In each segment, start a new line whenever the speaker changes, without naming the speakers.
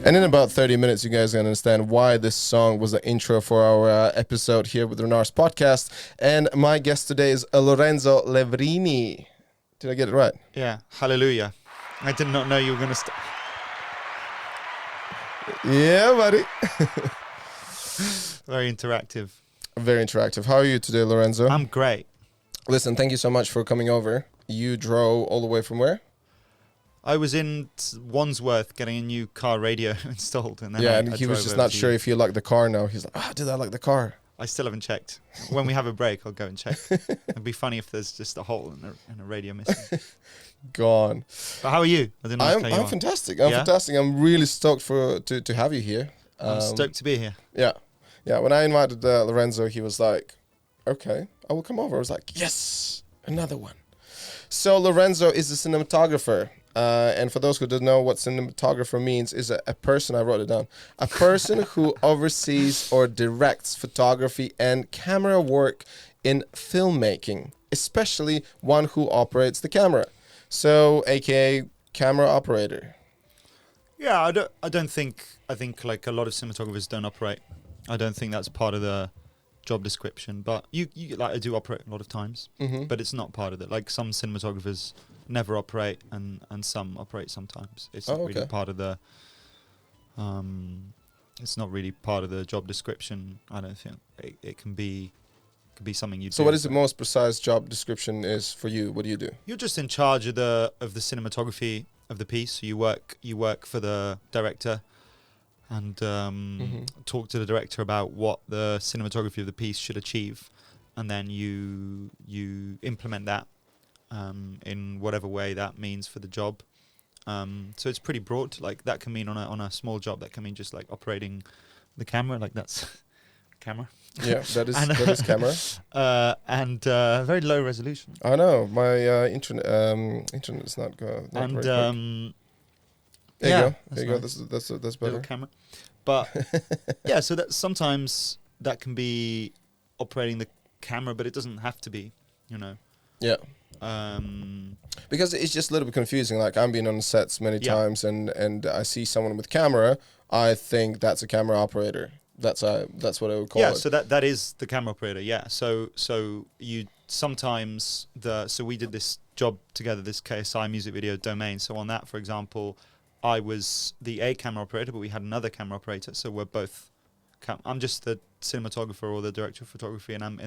And in about 30 minutes, you guys are going to understand why this song was the intro for our episode here with Renars podcast. And my guest today is Lorenzo Levrini. Did I get it right?
Yeah, hallelujah. I did not know you were going to start.
Yeah, buddy.
Very interactive.
Very interactive. How are you today, Lorenzo?
I'm great.
Listen, thank you so much for coming over. You drove all the way from where?
I was in Wandsworth getting a new car radio installed. And then
And he was just not sure if you like the car now. He's like, did I like the car?
I still haven't checked. When we have a break, I'll go and check. It'd be funny if there's just a hole in a radio missing.
Gone.
But how are you? I didn't know
I'm fantastic. I'm fantastic. I'm really stoked to have you here.
I'm stoked to be here.
Yeah. Yeah. When I invited Lorenzo, he was like, okay, I will come over. I was like, yes, another one. So Lorenzo is a cinematographer. And for those who don't know what cinematographer means, is a person, I wrote it down, a person who oversees or directs photography and camera work in filmmaking, especially one who operates the camera. So, aka camera operator.
Yeah, I think like a lot of cinematographers don't operate. I don't think that's part of the job description, but you like I do operate a lot of times, but it's not part of it. Like some cinematographers never operate and some operate sometimes. It's not really part of the it's not really part of the job description. I don't think it can be something you do.
So what is the most precise job description is for you? What do you do?
You're just in charge of the cinematography of the piece. So you work for the director and talk to the director about what the cinematography of the piece should achieve, and then you implement that in whatever way that means for the job. So it's pretty broad. Like that can mean on a small job, that can mean just like operating the camera, like that's camera.
Yeah, that is camera.
And very low resolution.
I know my internet is not very quick. There you go. There you go. That's better.
Little camera. But yeah, so that sometimes that can be operating the camera, but it doesn't have to be, you know.
Yeah. Because it's just a little bit confusing. Like I'm being on sets many times, and I see someone with camera. I think that's a camera operator. That's what I would call it.
Yeah, so that is the camera operator. Yeah, so you sometimes so we did this job together, this KSI music video Domain. So on that, for example, I was the A camera operator, but we had another camera operator. So we're both. I'm just the cinematographer or the director of photography, and I'm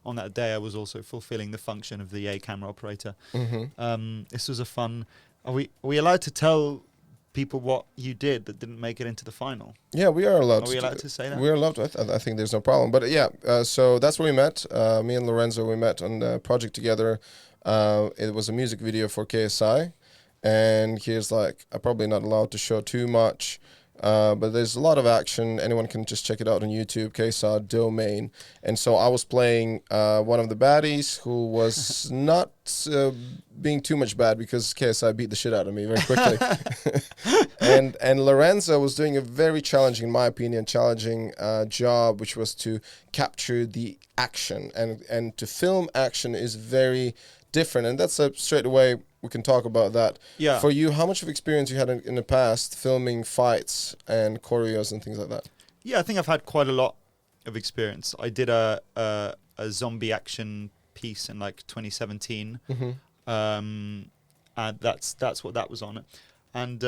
on that day I was also fulfilling the function of the A camera operator. This was a fun. Are we allowed to tell people what you did that didn't make it into the final?
Yeah, we are allowed.
Are we allowed to say that?
We're allowed to. I think there's no problem. But so that's where we met. Me and Lorenzo, we met on the project together. It was a music video for KSI, and here's like I'm probably not allowed to show too much. But there's a lot of action. Anyone can just check it out on YouTube, KSI Domain. And so I was playing one of the baddies who was not being too much bad because KSI beat the shit out of me very quickly. and Lorenzo was doing a very challenging, in my opinion, job, which was to capture the action. And to film action is very different. And that's straight away... We can talk about that.
Yeah.
For you, how much of experience you had in the past filming fights and choreos and things like that?
Yeah, I think I've had quite a lot of experience. I did a zombie action piece in like 2017. And that's what that was on. And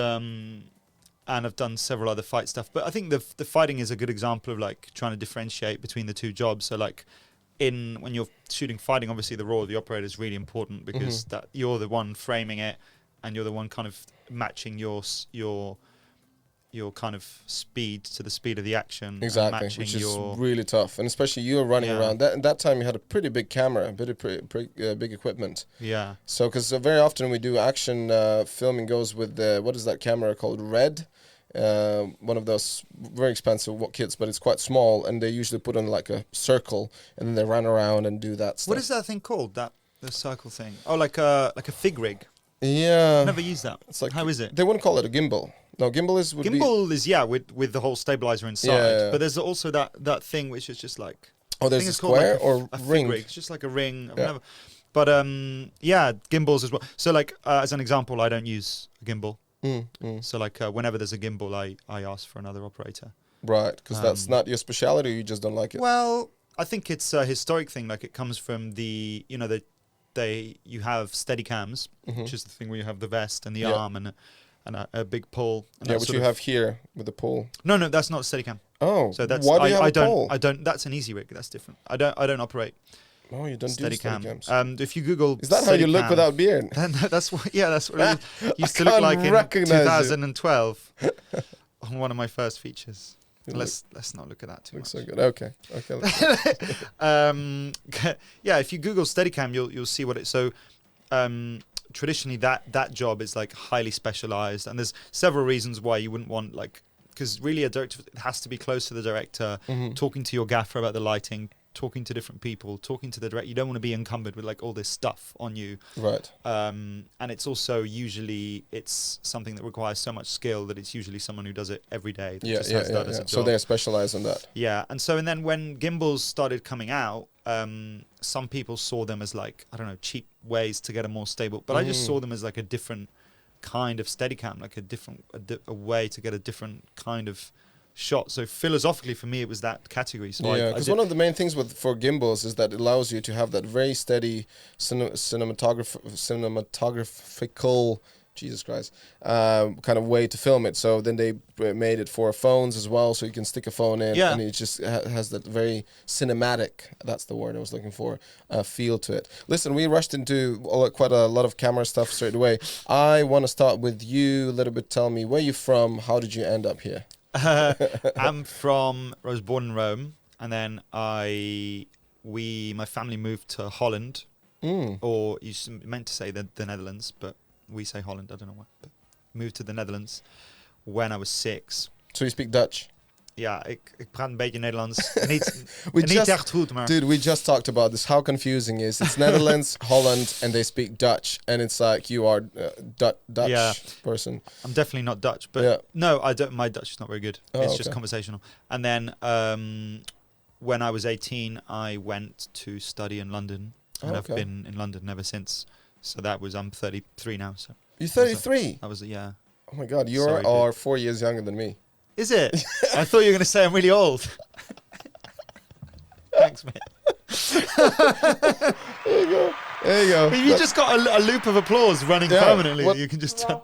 I've done several other fight stuff. But I think the fighting is a good example of like trying to differentiate between the two jobs. So like when you're shooting fighting, obviously the role of the operator is really important because that you're the one framing it, and you're the one kind of matching your kind of speed to the speed of the action.
Exactly, which is really tough, and especially you were running around. That time you had a pretty big camera, big equipment.
Yeah.
So, because very often we do action filming goes with what is that camera called? Red. One of those very expensive kits, but it's quite small, and they usually put on like a circle, and then they run around and do that stuff.
What is that thing called? The circle thing? Oh, like a fig rig.
Yeah.
I've never used that. It's like, how is it?
They wouldn't call it a gimbal. No, gimbal is
with the whole stabilizer inside. Yeah. But there's also that thing which is just like.
Oh, there's a square like or a ring.
Rig. It's just like a ring. But gimbals as well. So like as an example, I don't use a gimbal. So like whenever there's a gimbal, I ask for another operator.
Right, because that's not your speciality. You just don't like it.
Well, I think it's a historic thing. Like it comes from the, you know, you have Steadicams, which is the thing where you have the vest and the arm and a big pole. And
Yeah, which you have here with the pole.
No, that's not Steadicam.
Oh,
So that's
why do you have
I
a
don't
pole?
I don't. That's an easy rig. That's different. I don't operate
Oh, you don't do
Steadicam.
Steadicams.
If you Google,
Is that how you look
Steadicam,
without beard?
Then that's what. Yeah, that's what it used to
can't
look like in
recognize it.
2012 on one of my first features.
You
Let's not look at that too
Looks
much.
so good. Okay.
Yeah, if you Google Steadicam, you'll see what it. So traditionally, that job is like highly specialized, and there's several reasons why you wouldn't want like, because really a director has to be close to the director, talking to your gaffer about the lighting, talking to different people, talking to the director. You don't want to be encumbered with like all this stuff on you.
Right.
And it's also usually it's something that requires so much skill that it's usually someone who does it every day. That just has that as a job.
So they're specialized in that.
Yeah, and then when gimbals started coming out, some people saw them as like, I don't know, cheap ways to get a more stable. But I just saw them as like a different kind of Steadicam, like a way to get a different kind of shot. So philosophically, for me, it was that category. So
yeah, because one of the main things for gimbals is that it allows you to have that very steady cinematographical. Jesus Christ, kind of way to film it. So then they made it for phones as well, so you can stick a phone in, and it just has that very cinematic, that's the word I was looking for, feel to it. Listen, we rushed into quite a lot of camera stuff straight away. I want to start with you a little bit. Tell me, where you from? How did you end up here?
I was born in Rome, and then my family moved to Holland, or you meant to say the Netherlands, but we say Holland, I don't know why. But moved to the Netherlands when I was 6.
So you speak Dutch?
Ja, ik praat een beetje Nederlands. Niet echt goed, maar...
Dude, we just talked about this, how confusing is it's Netherlands, Holland, and they speak Dutch, and it's like you are Dutch person.
I'm definitely not Dutch, but no, I don't. My Dutch is not very good. It's just conversational. And then when I was 18, I went to study in London, and I've been in London ever since. So I'm 33 now. So
you're 33?
I was Oh
my God, you are 4 years younger than me.
Is it? I thought you were going to say I'm really old. Thanks, mate.
There you go.
But you just got a loop of applause running permanently. You can just turn.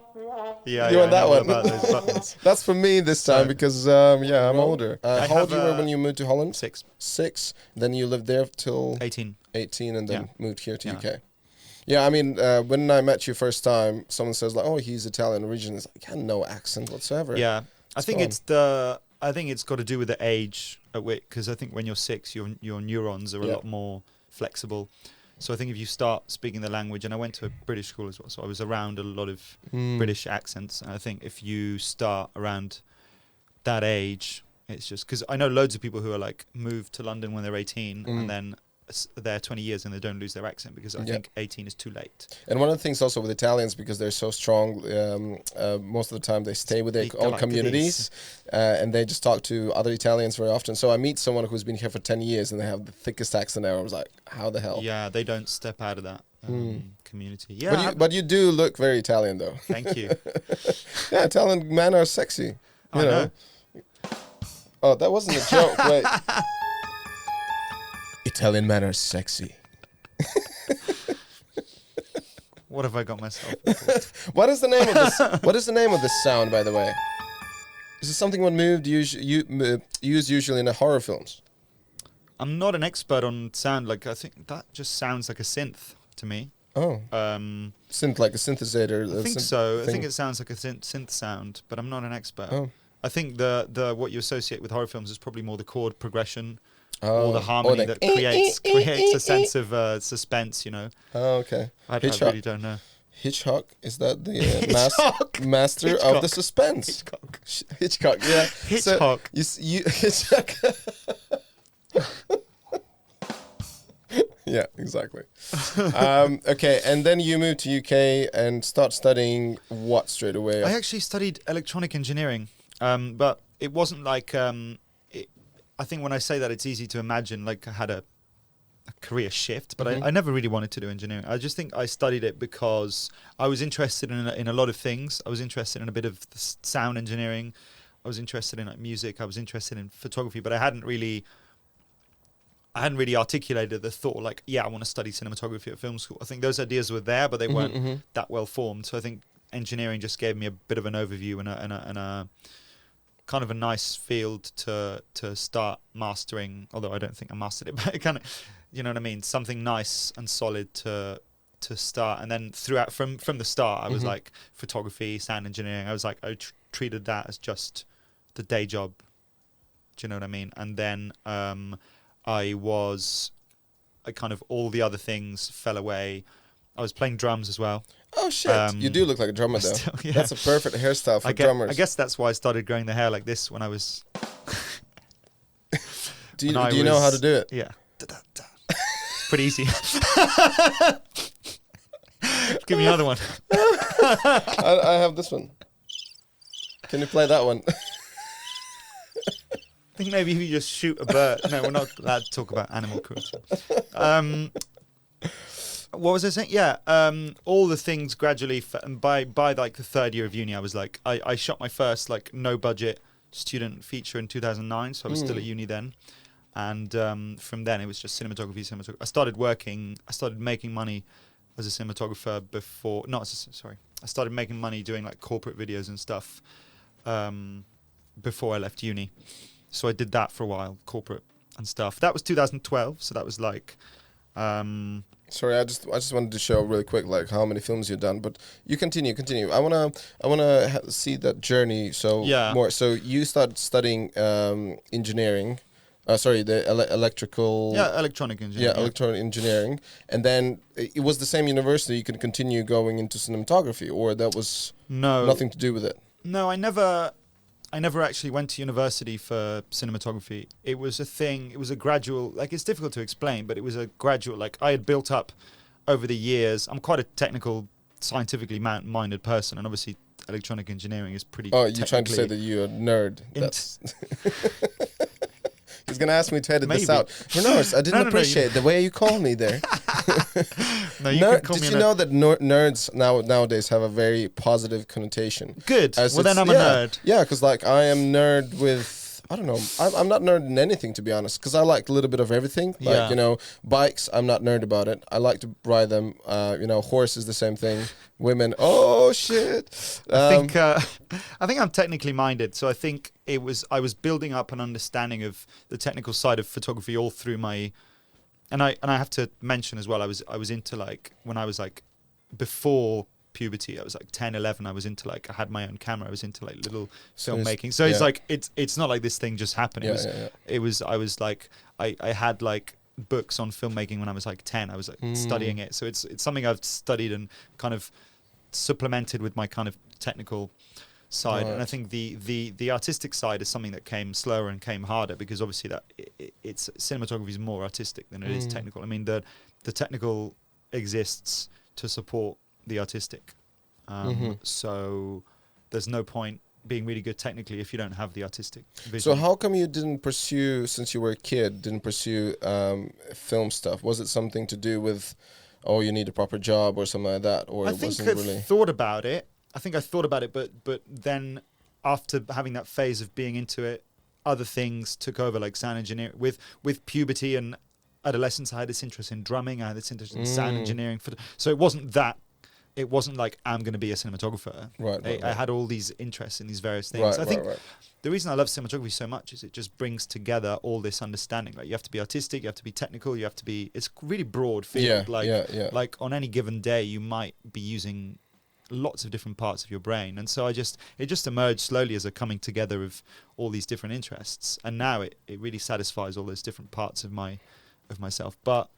Yeah,
you want that one?
About those buttons.
That's for me this time because I'm older. How old you were when you moved to Holland?
6.
6. Then you lived there till
18.
18, and then moved here to UK. Yeah, I mean, when I met you first time, someone says like, "Oh, he's Italian origin." It's like, I had no accent whatsoever.
Yeah, I think it's got to do with the age at which, because I think when you're 6, your neurons are a lot more flexible. So I think if you start speaking the language, and I went to a British school as well, so I was around a lot of British accents. And I think if you start around that age, it's just because I know loads of people who are like moved to London when they're 18 and then they're 20 years and they don't lose their accent because I think 18 is too late.
And one of the things also with Italians, because they're so strong, most of the time they stay with their own communities and they just talk to other Italians very often. So I meet someone who's been here for 10 years and they have the thickest accent ever. I was like, how the hell?
Yeah, they don't step out of that community. Yeah,
but you do look very Italian though.
Thank you.
Yeah, Italian men are sexy. You know. Oh, that wasn't a joke. Wait. Italian men are sexy.
What have I got myself into?
What is the name of this? What is the name of this sound, by the way? Is it something one used usually in the horror films?
I'm not an expert on sound. Like I think that just sounds like a synth to me.
Oh. Synth, like a synthesizer.
I think so. I think it sounds like a synth sound, but I'm not an expert. Oh. I think the what you associate with horror films is probably more the chord progression. Or the harmony that creates a sense of suspense, you know.
Oh, okay.
I really don't know.
Hitchcock, is that the master Hitchcock. Of the suspense? Hitchcock, yeah.
Hitchcock.
So you Hitchcock. Yeah, exactly. Okay, and then you moved to UK and start studying what straight away?
I actually studied electronic engineering, but it wasn't like... I think when I say that, it's easy to imagine like I had a career shift, but
Mhm.
I never really wanted to do engineering. I just think I studied it because I was interested in a lot of things. I was interested in a bit of the sound engineering. I was interested in like music. I was interested in photography, but I hadn't really articulated the thought like, yeah, I want to study cinematography at film school. I think those ideas were there, but they
Mhm,
weren't
mhm.
that well formed. So I think engineering just gave me a bit of an overview and a kind of a nice field to start mastering. Although I don't think I mastered it, but it kind of, you know what I mean, something nice and solid to start. And then throughout from the start, I was
Mhm.
like photography, sound engineering. I was like I treated that as just the day job. Do you know what I mean? And then I kind of all the other things fell away. I was playing drums as well.
Oh shit! You do look like a drummer though.
Still, yeah.
That's a perfect hairstyle for
I
drummers.
guess that's why I started growing the hair like this when I was.
Do you
when I
do you know how to
was-
do it?
Yeah. Pretty easy. Give me another one.
I have this one. Can you play that one?
I think maybe if you just shoot a bird. No, we're not allowed to talk about animal cruelty. What was I saying? Yeah, all the things gradually. And by like the third year of uni, I was like, I shot my first like no budget student feature in 2009. So I was still at uni then, and from then it was just cinematography. I started making money as a cinematographer before. No, sorry. I started making money doing like corporate videos and stuff before I left uni. So I did that for a while, corporate and stuff. That was 2012. So that was like.
Sorry, I just wanted to show really quick like how many films you've done, but you continue. I wanna see that journey. So
Yeah.
more. So you started studying engineering. Sorry, the electrical.
Yeah, electronic engineering.
Yeah, electronic engineering, and then it was the same university. You could continue going into cinematography, or that was
No,
nothing to do with it.
No, I never actually went to university for cinematography. It was a thing. It was a gradual. Like it's difficult to explain, but it was a gradual. Like I had built up over the years. I'm quite a technical, scientifically minded person, and obviously electronic engineering is pretty.
Oh, you're trying to say
technically
that you're a nerd.
int-
That's. He's gonna ask me to edit this
Maybe.
out. Renars, I didn't
No,
appreciate the way you called me there.
No, you can call
Did
me
you
a
know that nerds nowadays have a very positive connotation?
Good.
As
Well, then
it's-
I'm a
yeah,
nerd.
Yeah, because like I am nerd with. I don't know. I'm not nerd in anything, to be honest, because I like a little bit of everything. Like,
Yeah.
you know, bikes, I'm not nerd about it. I like to ride them. You know, horses, the same thing. Women, oh shit.
I think I'm technically minded, so I think I was building up an understanding of the technical side of photography all through my, and I have to mention as well, I was into like when I was like before puberty, I was like 10, 11, I was into like I had my own camera, I was into like little
So it's-
filmmaking. So it's
yeah.
like it's not like this thing just happened. It was I was like I had like books on filmmaking when I was like 10. I was like studying it, so it's something I've studied and kind of supplemented with my kind of technical side. And I
Right.
think the artistic side is something that came slower and came harder because obviously that it's cinematography is more artistic than it is technical. I mean the technical exists to support the artistic, so there's no point being really good technically if you don't have the artistic vision.
So how come you didn't pursue, since you were a kid, didn't pursue film stuff? Was it something to do with, oh, you need a proper job or something like that, or
I
it
think
wasn't
I've
really?
thought about it. I think I thought about it, but then after having that phase of being into it, other things took over, like sound engineering. With puberty and adolescence, I had this interest in drumming. I had this interest in sound engineering. So it wasn't like I'm going to be a cinematographer.
Right.
I had all these interests in these various things.
Right,
I think
right.
the reason I love cinematography so much is it just brings together all this understanding. Like you have to be artistic, you have to be technical, you have to be. It's really broad field.
Yeah.
Like on any given day, you might be using lots of different parts of your brain, and so it just emerged slowly as a coming together of all these different interests, and now it really satisfies all those different parts of myself. But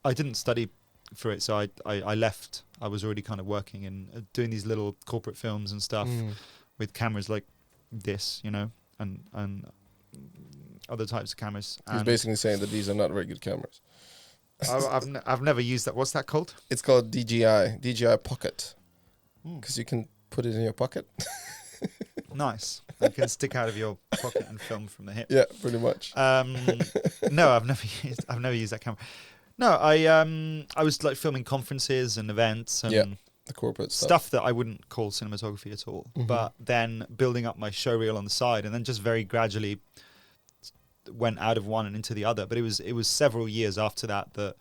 I didn't study for it, so I left. I was already kind of working and doing these little corporate films and stuff with cameras like this, you know, and other types of cameras.
He's
And
basically saying that these are not very good cameras.
I've never used that. What's that called?
It's called DJI Pocket, because you can put it in your pocket.
Nice. You can stick out of your pocket and film from the hip.
Yeah, pretty much.
No, I've never used that camera. No, I was like filming conferences and events and
Yeah, the corporate
stuff that I wouldn't call cinematography at all.
Mhm.
But then building up my show reel on the side, and then just very gradually went out of one and into the other. But it was several years after that that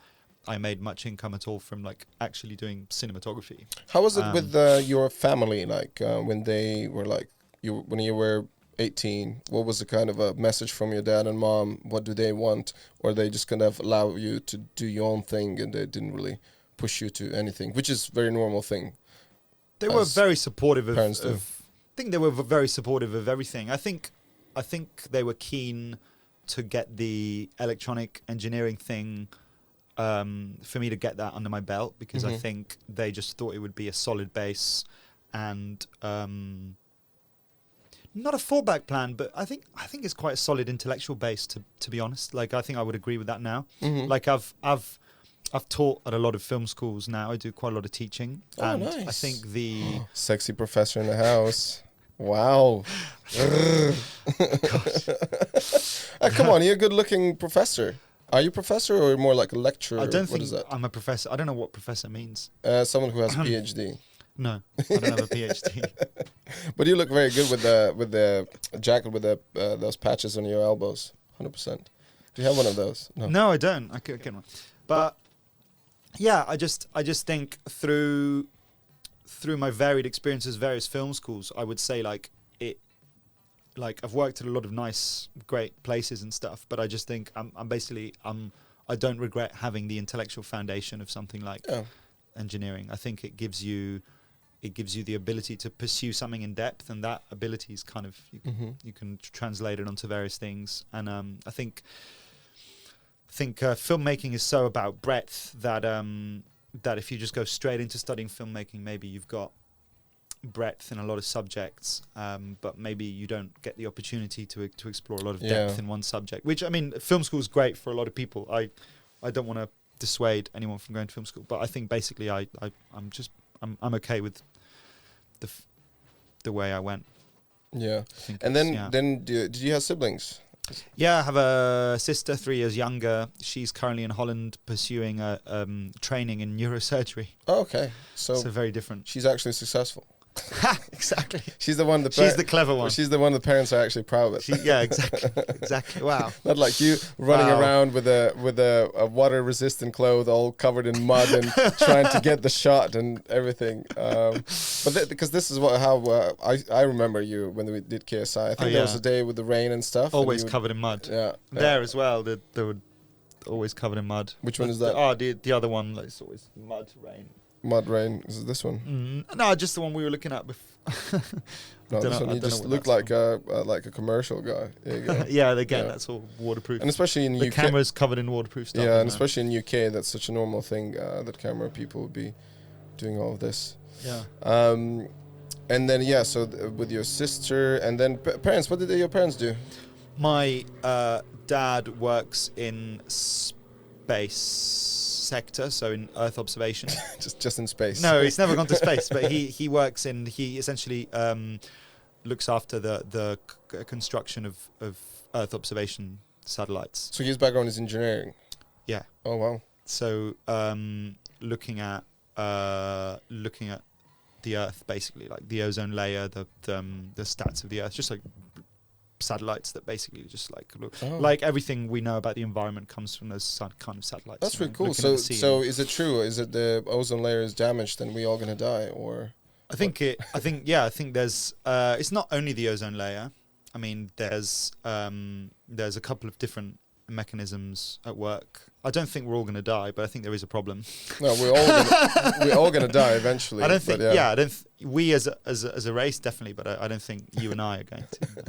I made much income at all from like actually doing cinematography.
How was it with your family? Like when they were like when you were 18, what was the kind of a message from your dad and mom? What do they want, or they just kind of allow you to do your own thing and they didn't really push you to anything, which is very normal thing.
They were
As
very supportive
parents do.
I think they were very supportive of everything. I think they were keen to get the electronic engineering thing for me to get that under my belt, because I
Mhm.
think they just thought it would be a solid base and not a fallback plan, but I think it's quite a solid intellectual base to be honest. Like I think I would agree with that now.
Mhm.
Like I've taught at a lot of film schools now. I do quite a lot of teaching,
Oh,
and
nice.
I think the
Sexy professor in the house. Wow. Come on, you're a good-looking professor. Are you a professor or more like a lecturer?
I don't
What
think
is that?
I'm a professor. I don't know what professor means.
Someone who has a PhD.
No, I don't have a PhD.
But you look very good with the jacket with the those patches on your elbows. 100%. Do you have one of those? No.
No, I don't. I could get one. But yeah, I just think through my varied experiences, various film schools, I would say like I've worked at a lot of nice, great places and stuff, but I just think I don't regret having the intellectual foundation of something like
Yeah.
engineering. I think it gives you the ability to pursue something in depth, and that ability is kind of you can translate it onto various things. And I think filmmaking is so about breadth that that if you just go straight into studying filmmaking, maybe you've got breadth in a lot of subjects, but maybe you don't get the opportunity to explore a lot of depth in one subject. Which I mean, film school is great for a lot of people. I don't want to dissuade anyone from going to film school, but I think basically I'm okay with the way I went.
Yeah.
I think
And
it's-
then did you have siblings?
yeah, I have a sister 3 years younger. She's currently in Holland pursuing a training in neurosurgery.
Oh, okay. So
Very different.
she's actually successful.
Exactly.
She's the one
She's the clever one.
She's the one the parents are actually proud of.
Yeah, exactly. Wow.
Not like you running
Wow.
around with a water resistant clothes all covered in mud and trying to get the shot and everything. But because this is how I remember you when we did KSI. I think there was
yeah.
a day with the rain and stuff. and
Always
you would-
covered in mud.
Yeah.
There as well, they were always covered in mud.
Which one is that?
The other one, like, it's always mud, rain.
Mud rain. Is it this one?
No, just the one we were looking at before.
No,
Dunno-
this one.
I
You
dunno
just
what
look
that's
like a commercial guy. There you go.
Yeah, again,
Yeah.
that's all waterproof.
And especially in
The
UK.
camera's covered in waterproof stuff.
Yeah,
isn't
and
it?
especially in UK, that's such a normal thing that camera people would be doing all of this.
Yeah.
And then so with your sister, and then parents. What did your parents do?
My dad works in space sector, so in Earth observation.
just in space.
No, he's never gone to space, but he works in. He essentially looks after the construction of Earth observation satellites.
So his background is engineering.
Yeah.
Oh wow.
So looking at the Earth, basically, like the ozone layer, the stats of the Earth, just like satellites that basically just like look
Oh.
like everything we know about the environment comes from those kind of satellites.
That's
you
pretty
know,
cool.
looking at
So
the sea.
so is it true? Is it the ozone layer is damaged and we all gonna die, or?
I think there's it's not only the ozone layer. I mean, there's a couple of different mechanisms at work. I don't think we're all going to die, but I think there is a problem.
No, we're all gonna die eventually.
I don't think.
but
Yeah, I don't. We as a race definitely, but I don't think you and I are going to.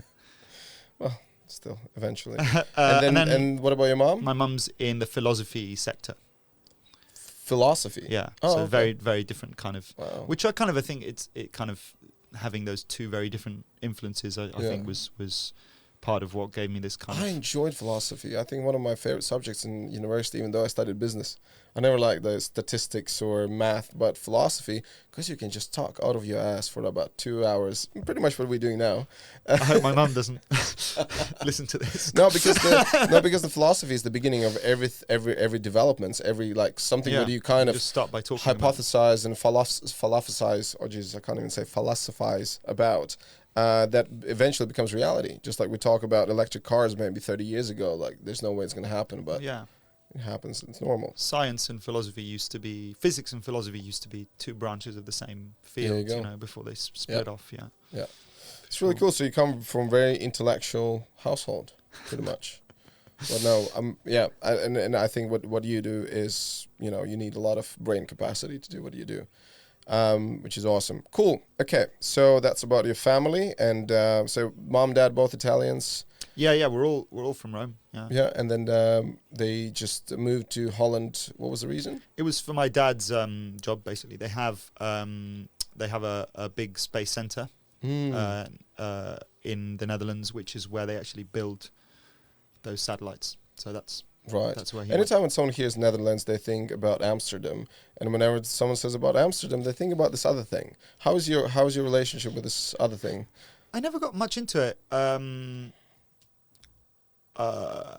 Still, eventually.
And then
and what about your mom?
my mum's in the philosophy sector.
Philosophy.
Yeah,
Oh,
so
okay.
very very different kind of.
Wow.
Which I think it kind of having those two very different influences. I think was part of what gave me this kind
I
of.
enjoyed philosophy. I think one of my favorite subjects in university, even though I studied business. I never liked the statistics or math, but philosophy, because you can just talk out of your ass for about 2 hours. Pretty much what we're doing now.
I hope my mum doesn't listen to this.
No, because the philosophy is the beginning of every developments, every like something
Yeah,
where you kind of
just start by talking about it.
hypothesize and philosophize. Oh Jesus, I can't even say philosophize about. That eventually becomes reality. Just like we talk about electric cars maybe 30 years ago, like there's no way it's going to happen, but
Yeah.
it happens. It's normal.
Science and philosophy used to be, physics and philosophy used to be two branches of the same field,
go.
you know, before they split off. Yeah.
It's really cool. So you come from very intellectual household, pretty much. But no, and I think what you do is, you need a lot of brain capacity to do what you do, which is awesome. Cool. Okay, so that's about your family, and so mom, dad, both Italians.
Yeah. We're all from Rome. Yeah.
Yeah, and then they just moved to Holland. What was the reason?
It was for my dad's job. Basically, they have a big space center in the Netherlands, which is where they actually build those satellites. So that's
Right.
That's where he
Anytime when someone hears Netherlands, they think about Amsterdam, and whenever someone says about Amsterdam, they think about this other thing. How's your relationship with this other thing?
I never got much into it.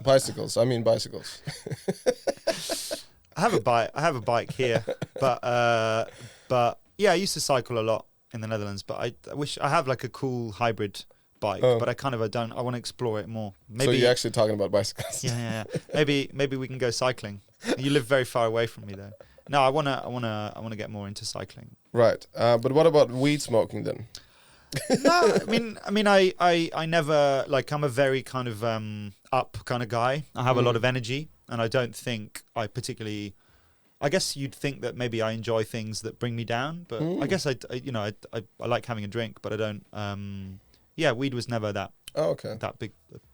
Bicycles. I mean bicycles.
I have a bike here, but yeah, I used to cycle a lot in the Netherlands. But I wish I have like a cool hybrid bike, but I don't. I want to explore it more. Maybe.
So you're actually talking about bicycles.
Yeah. Maybe we can go cycling. You live very far away from me though. No, I wanna get more into cycling.
Right. But what about weed smoking then?
No, I mean, I never like. I'm a very kind of up kind of guy. I have a lot of energy, and I don't think I particularly. I guess you'd think that maybe I enjoy things that bring me down, but I guess I like having a drink, but I don't. Yeah, weed was never that big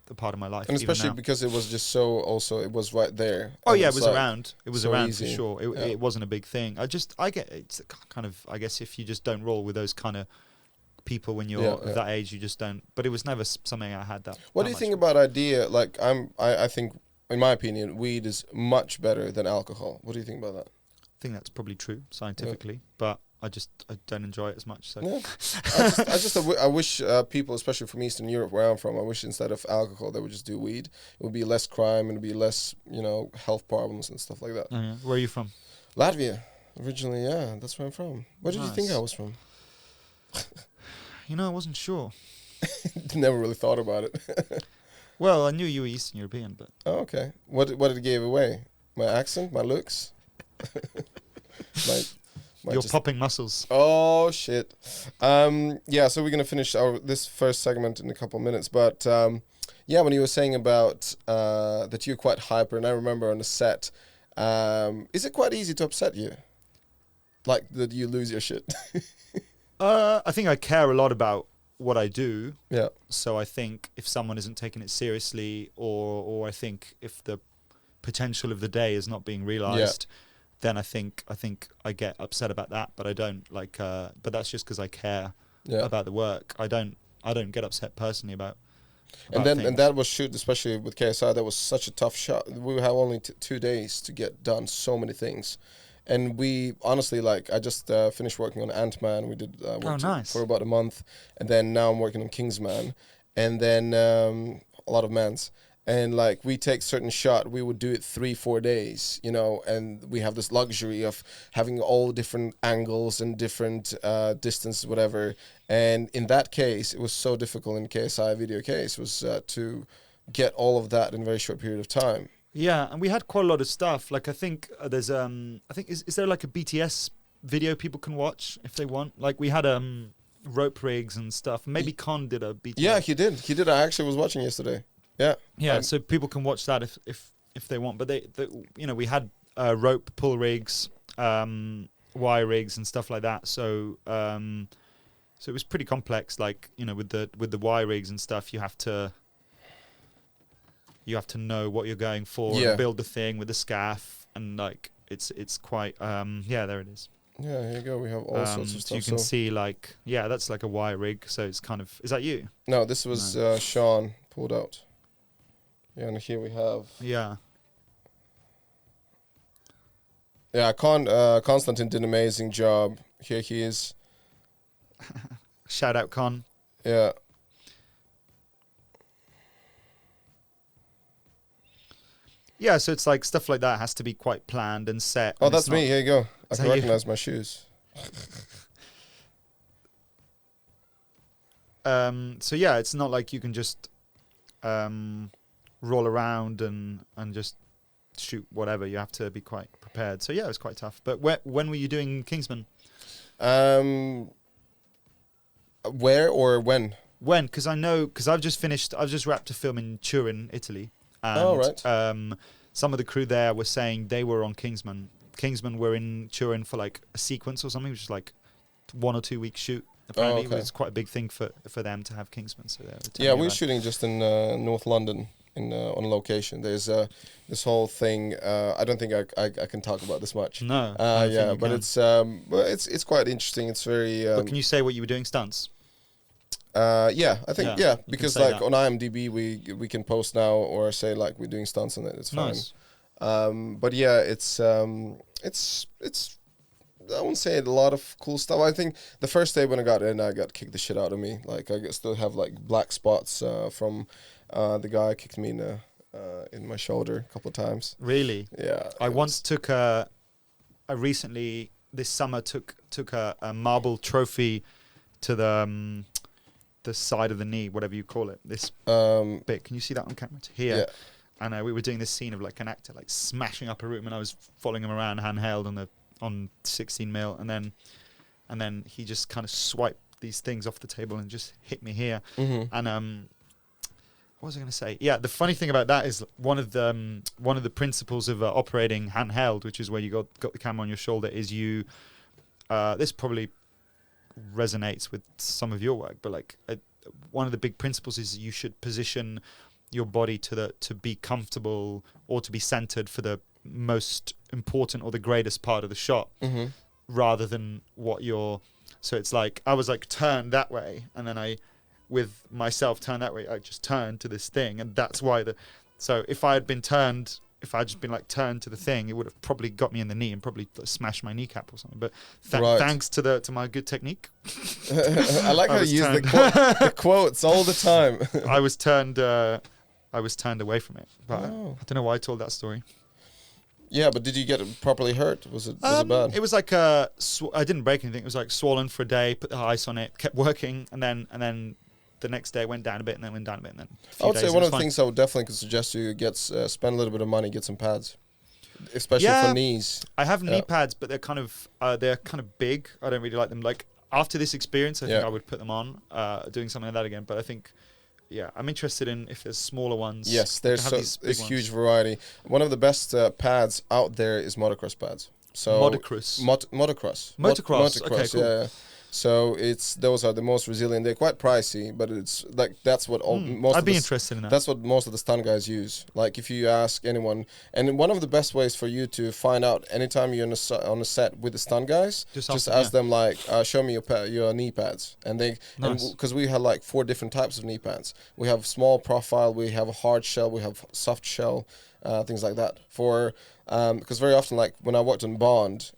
a part of my life,
and especially because it was just so. Also, it was right there.
Oh yeah, it was around. It was
so
around
easy.
for sure. It wasn't a big thing. I get it's kind of. I guess if you just don't roll with those kind of people when you're of that age, you just don't. But it was never something I had that.
What do you think about idea? Like I think, in my opinion, weed is much better than alcohol. What do you think about that?
I think that's probably true scientifically, but I don't enjoy it as much. So
yeah. I wish people, especially from Eastern Europe, where I'm from, I wish instead of alcohol they would just do weed. It would be less crime and it would be less, health problems and stuff like that.
Oh, yeah. Where are you from?
Latvia, originally. Yeah, that's where I'm from. Where did you think I was from?
I wasn't sure.
Never really thought about it.
Well, I knew you were Eastern European, but
oh, okay. What did it give away? My accent, my looks,
your popping muscles.
Oh shit. Yeah. So we're gonna finish this first segment in a couple of minutes, but yeah, when you were saying about that you're quite hyper, and I remember on the set, is it quite easy to upset you? Like that you lose your shit?
I think I care a lot about what I do.
Yeah.
So I think if someone isn't taking it seriously, or I think if the potential of the day is not being realized, then I think I get upset about that. But I don't like. But that's just because I care about the work. I don't get upset personally about.
And that was shoot, especially with KSI. That was such a tough shot. We have only 2 days to get done so many things. And we honestly, like, I just finished working on Ant-Man. We did
nice.
for about a month, and then now I'm working on Kingsman, and then a lot of mans. And like we take certain shot, we would do it 3-4 days, and we have this luxury of having all different angles and different distances, whatever. And in that case, it was so difficult in KSI video case was to get all of that in a very short period of time.
Yeah, and we had quite a lot of stuff. Like I think there's is there like a BTS video people can watch if they want? Like we had rope rigs and stuff. Maybe Con did a BTS.
Yeah, he did. I actually was watching yesterday. Yeah.
Yeah, so people can watch that if they want. But they we had rope pull rigs, wire rigs and stuff like that. So so it was pretty complex. Like with the wire rigs and stuff, you have to know what you're going for and build the thing with the scaff, and like it's quite there it is.
Yeah, here you go. We have all sorts of stuff.
So you can see that's like a wire rig. So it's kind of, is that you?
No, this was Sean pulled out. Yeah, and here we have.
Yeah.
Yeah, Constantine did an amazing job. Here he is.
Shout out Con.
Yeah.
Yeah, so it's like stuff like that has to be quite planned and set.
Oh,
and
that's
it's not-
me. Here you go. I
So
can
you-
recognize my shoes.
So yeah, it's not like you can just roll around and just shoot whatever. You have to be quite prepared. So yeah, it was quite tough. But when were you doing Kingsman?
Where or when?
When? Because I've just wrapped a film in Turin, Italy. And,
Oh, right.
some of the crew there were saying they were on Kingsman. Kingsman were in Turin for like a sequence or something, which is like 1 or 2 week shoot. Apparently,
okay.
it was quite a big thing for them to have Kingsman. So they were telling
Yeah,
me
we were
about it.
shooting just in North London, on location. There's this whole thing. I don't think I can talk about this much.
No. I don't think
Yeah,
you
but
can.
it's quite interesting. It's very.
But can you say what you were doing stunts?
Yeah, I think
Yeah, you can
because
say
like
that.
on IMDb we can post now or say like we're doing stunts on it. It's fine.
Nice.
But yeah, it's I won't say a lot of cool stuff. I think the first day when I got in, I got kicked the shit out of me. Like I still have like black spots from the guy kicked me in my shoulder a couple of times.
Really?
Yeah,
I
it
once took I recently this summer took a marble trophy to the side of the knee, whatever you call it. This bit. Can you see that on camera? It's here.
Yeah.
And we were doing this scene of like an actor like smashing up a room, and I was following him around handheld on 16mm, and then he just kind of swiped these things off the table and just hit me here.
Mhm.
And what was I going to say? Yeah, the funny thing about that is one of the principles of operating handheld, which is where you got the camera on your shoulder, is you. This probably resonates with some of your work, but like one of the big principles is you should position your body to be comfortable or to be centered for the most important or the greatest part of the shot,
Mhm.
rather than what you're. So it's like I was like turned that way, and then I, with myself turned that way, I just turned to this thing, and that's why So if I had just been like turned to the thing, it would have probably got me in the knee and probably smashed my kneecap or something. But
Right.
thanks to my good technique,
I like
I
how
was
you use
turned.
the quotes all the time.
I was turned away from it. But
Oh.
I don't know why I told that story.
Yeah, but did you get properly hurt? Was it bad?
It was like I didn't break anything. It was like swollen for a day, put the ice on it, kept working, and then the next day it went down a bit, and then went down a bit, and then a few
I would
days
say
it
one
was
of the
fine.
things I would definitely could suggest you spend a little bit of money, get some pads, especially
Yeah.
for knees.
I have knee
Yeah.
pads, but they're kind of big. I don't really like them. Like after this experience, I think
Yeah.
I would put them on, doing something like that again. But I think, yeah, I'm interested in if there's smaller ones.
Yes,
They
there's
have these big ones.
huge variety. One of the best pads out there is motocross pads. So
Motocross.
Motocross.
Motocross, okay, cool.
Yeah. So those are the most resilient. They're quite pricey, but it's like that's what most.
I'd
of
be
the
interested in that.
That's what most of the stunt guys use. Like if you ask anyone, and one of the best ways for you to find out anytime you're on a set with the stunt guys,
Just
just
ask
ask them like, show me your knee pads, and
Nice.
because we had like 4 different types of knee pads. We have small profile, we have a hard shell, we have soft shell, things like that. Because very often, like when I worked on Bond,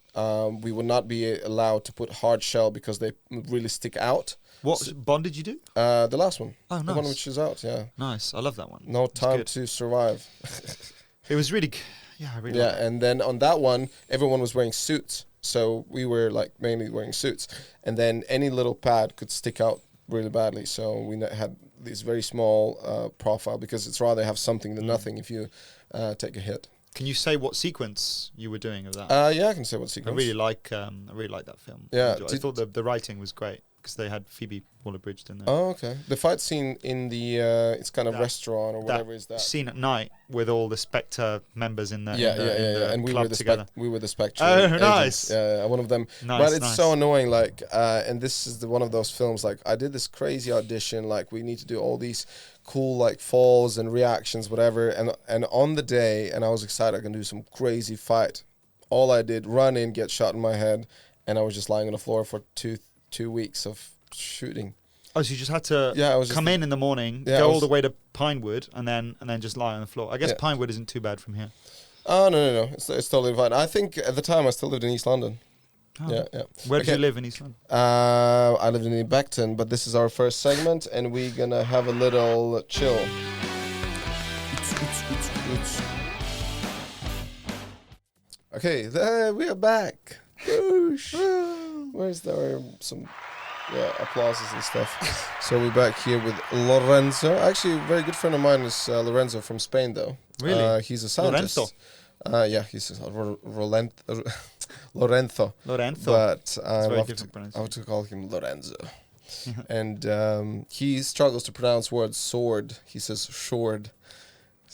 we would not be allowed to put hard shell because they really stick out.
What Bond did you do?
The last one,
Oh,
the one
nice.
which is out, yeah.
Nice. I love that one.
No
It's
time
good.
to survive.
It was really, yeah, I really.
Yeah,
liked it.
and then on that one, everyone was wearing suits, so we were like mainly wearing suits, and then any little pad could stick out really badly. So we had this very small profile because it's rather have something than nothing if you take a hit.
Can you say what sequence you were doing of that?
Yeah, I can say what
I
sequence.
really like that film.
Yeah,
I thought the writing was great because they had Phoebe Waller-Bridge in there.
Oh, okay. The fight scene in the it's kind of
That-
restaurant or whatever is that.
Scene at night with all the Spectre members in there.
Yeah,
the
and we
club
were the
together.
we were the Spectre.
Oh,
agents.
nice.
Yeah, one of them.
Nice,
But it's
nice.
so annoying. Like, and this is one of those films. Like, I did this crazy audition. Like, we need to do all these cool like falls and reactions, whatever. And on the day, and I was excited. I can do some crazy fight. All I did, run in, get shot in my head, and I was just lying on the floor for two weeks of shooting.
Oh, so you just had to
Yeah, I was
come in the morning,
Yeah,
go
I
all the
was-
way to Pinewood, and then just lie on the floor. I guess
Yeah.
Pinewood isn't too bad from here.
Oh no. It's totally fine. I think at the time I still lived in East London.
Oh.
Yeah.
Where did
Okay.
you live in East London?
I lived in Beckton, but this is our first segment, and we're gonna have a little chill. Okay, there we are back. Whoosh. Where's there some applauses and stuff? So we're back here with Lorenzo. Actually, a very good friend of mine is Lorenzo from Spain, though.
Really?
He's a scientist.
Lorenzo?
Yeah, he's Lorenzo.
Lorenzo.
But I
very
love
different
to, I
pronunciation.
want to call him Lorenzo. And he struggles to pronounce word sword. He says shord.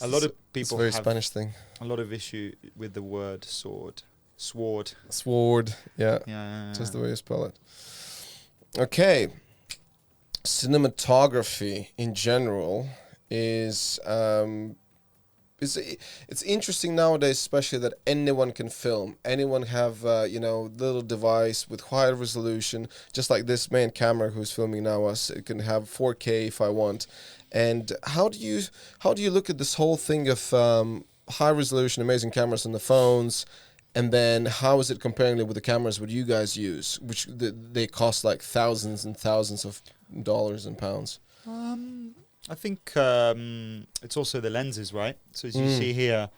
A lot of
It's a
people
very
have
Spanish thing.
a lot of issue with the word sword. Sword.
Sword, yeah.
Yeah.
Just the way you spell it. Okay. Cinematography in general is it's interesting nowadays, especially that anyone can film. Anyone have little device with high resolution, just like this main camera who's filming now us. It can have 4K if I want. And how do you look at this whole thing of high resolution, amazing cameras on the phones? And then how is it comparing it with the cameras what you guys use, which they cost like thousands and thousands of dollars and pounds?
I think it's also the lenses, right? So as you see here,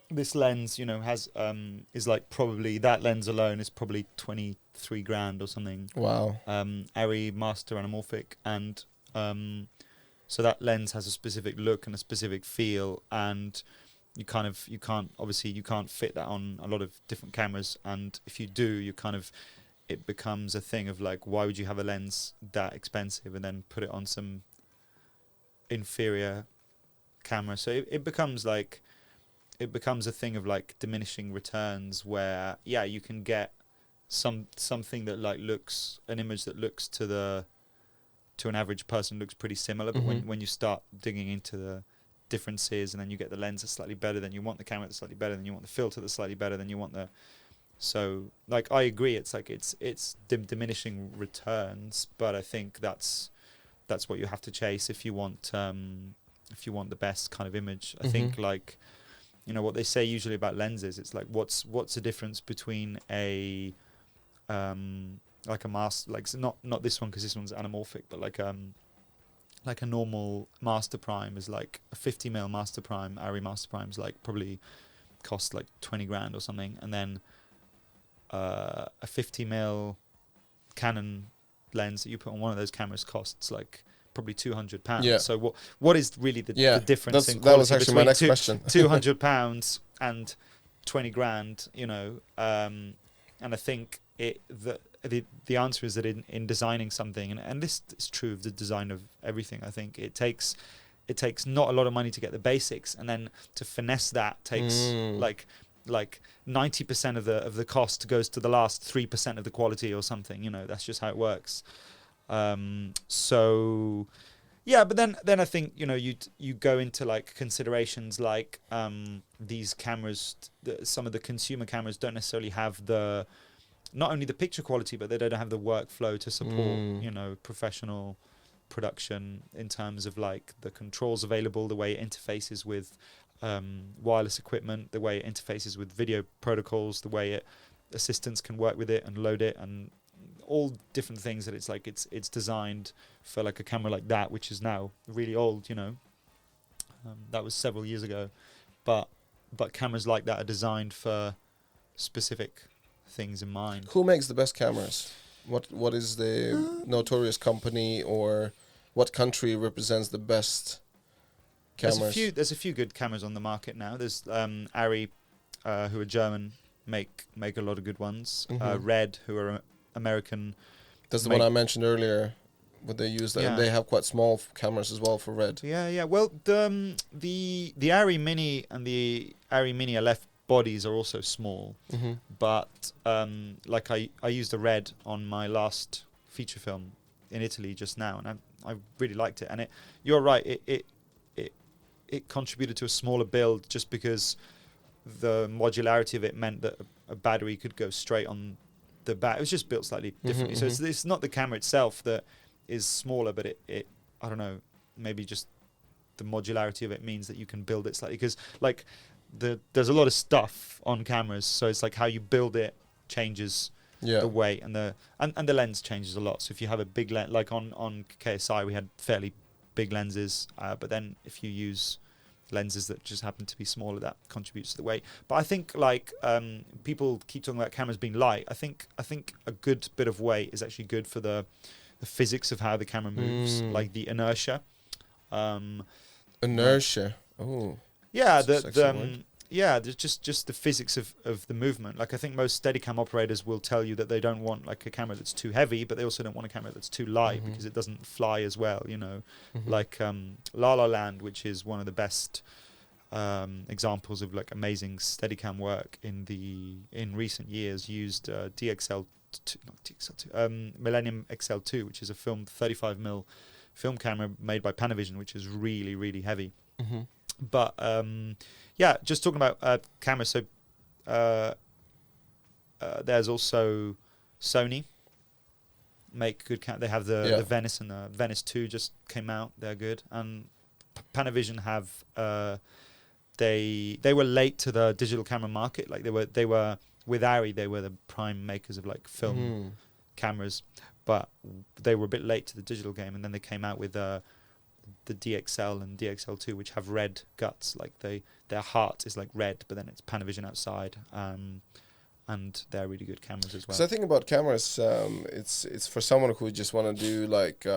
this lens, has is like probably that lens alone is probably 23 grand or something.
Wow.
Arri Master Anamorphic, and so that lens has a specific look and a specific feel, and you can't fit that on a lot of different cameras, and if you do, it becomes a thing of like, why would you have a lens that expensive and then put it on some inferior camera? So it becomes a thing of like diminishing returns, where you can get something that like looks, an image that looks to an average person looks pretty similar, but when you start digging into the differences, and then you get the lens that's slightly better, then you want the camera that's slightly better, then you want the filter that's slightly better, then you want the... So like, I agree, it's like it's diminishing returns, but I think that's what you have to chase if you want the best kind of image. I think like, what they say usually about lenses, it's like what's the difference between a like a master, like, so not this one because this one's anamorphic, but like a normal master prime is like a 50mm master prime. Arri master prime's like probably cost like 20 grand or something, and then a 50mm Canon lens that you put on one of those cameras costs like probably £200.
Yeah.
So what is really the difference in quality
that was actually my
between
next question.
£200 and 20 grand? And I think the answer is that in designing something, and this is true of the design of everything, I think it takes not a lot of money to get the basics, and then to finesse that takes like 90% of the cost goes to the last 3% of the quality or something. That's just how it works. So yeah, but then I think you go into like considerations like these cameras, some of the consumer cameras don't necessarily have not only the picture quality, but they don't have the workflow to support professional production in terms of like the controls available, the way it interfaces with wireless equipment, the way it interfaces with video protocols, the way assistants can work with it and load it, and all different things that it's designed for like a camera like that, which is now really old. That was several years ago, but cameras like that are designed for specific things in mind.
Who makes the best cameras? What is the notorious company, or what country represents the best cameras?
There's a few good cameras on the market now. There's Arri, who are German, make a lot of good ones. Red, who are American.
That's the one I mentioned earlier. What they use, they have quite small cameras as well for Red.
Yeah. Well, the Arri Mini and the Arri Mini LF bodies are also small, but like I used a Red on my last feature film in Italy just now, and I really liked it. And you're right, it contributed to a smaller build just because the modularity of it meant that a battery could go straight on the back. It was just built slightly differently. So it's not the camera itself that is smaller, but it I don't know, maybe just the modularity of it means that you can build it slightly, because like there's a lot of stuff on cameras, so it's like how you build it changes the weight, and the lens changes a lot. So if you have a big lens, like on KSI we had fairly big lenses, but then if you use lenses that just happen to be smaller, that contributes to the weight. But I think like people keep talking about cameras being light. I think a good bit of weight is actually good for the physics of how the camera moves, like the inertia.
Inertia. Oh.
Yeah, there's just the physics of the movement. Like I think most Steadicam operators will tell you that they don't want like a camera that's too heavy, but they also don't want a camera that's too light, because it doesn't fly as well, you know. Like La La Land, which is one of the best examples of like amazing Steadicam work in recent years, used Millennium XL2, which is a 35mm film camera made by Panavision, which is really, really heavy. But yeah, just talking about cameras. So there's also Sony make good they have the Venice, and the Venice 2 just came out. They're good. And Panavision have they were late to the digital camera market. Like they were with ARRI, they were the prime makers of like film cameras, but they were a bit late to the digital game, and then they came out with the DXL and DXL2, which have red guts. Like their heart is like red, but then it's Panavision outside, and they're really good cameras as well.
So I think about cameras, it's for someone who just want to do like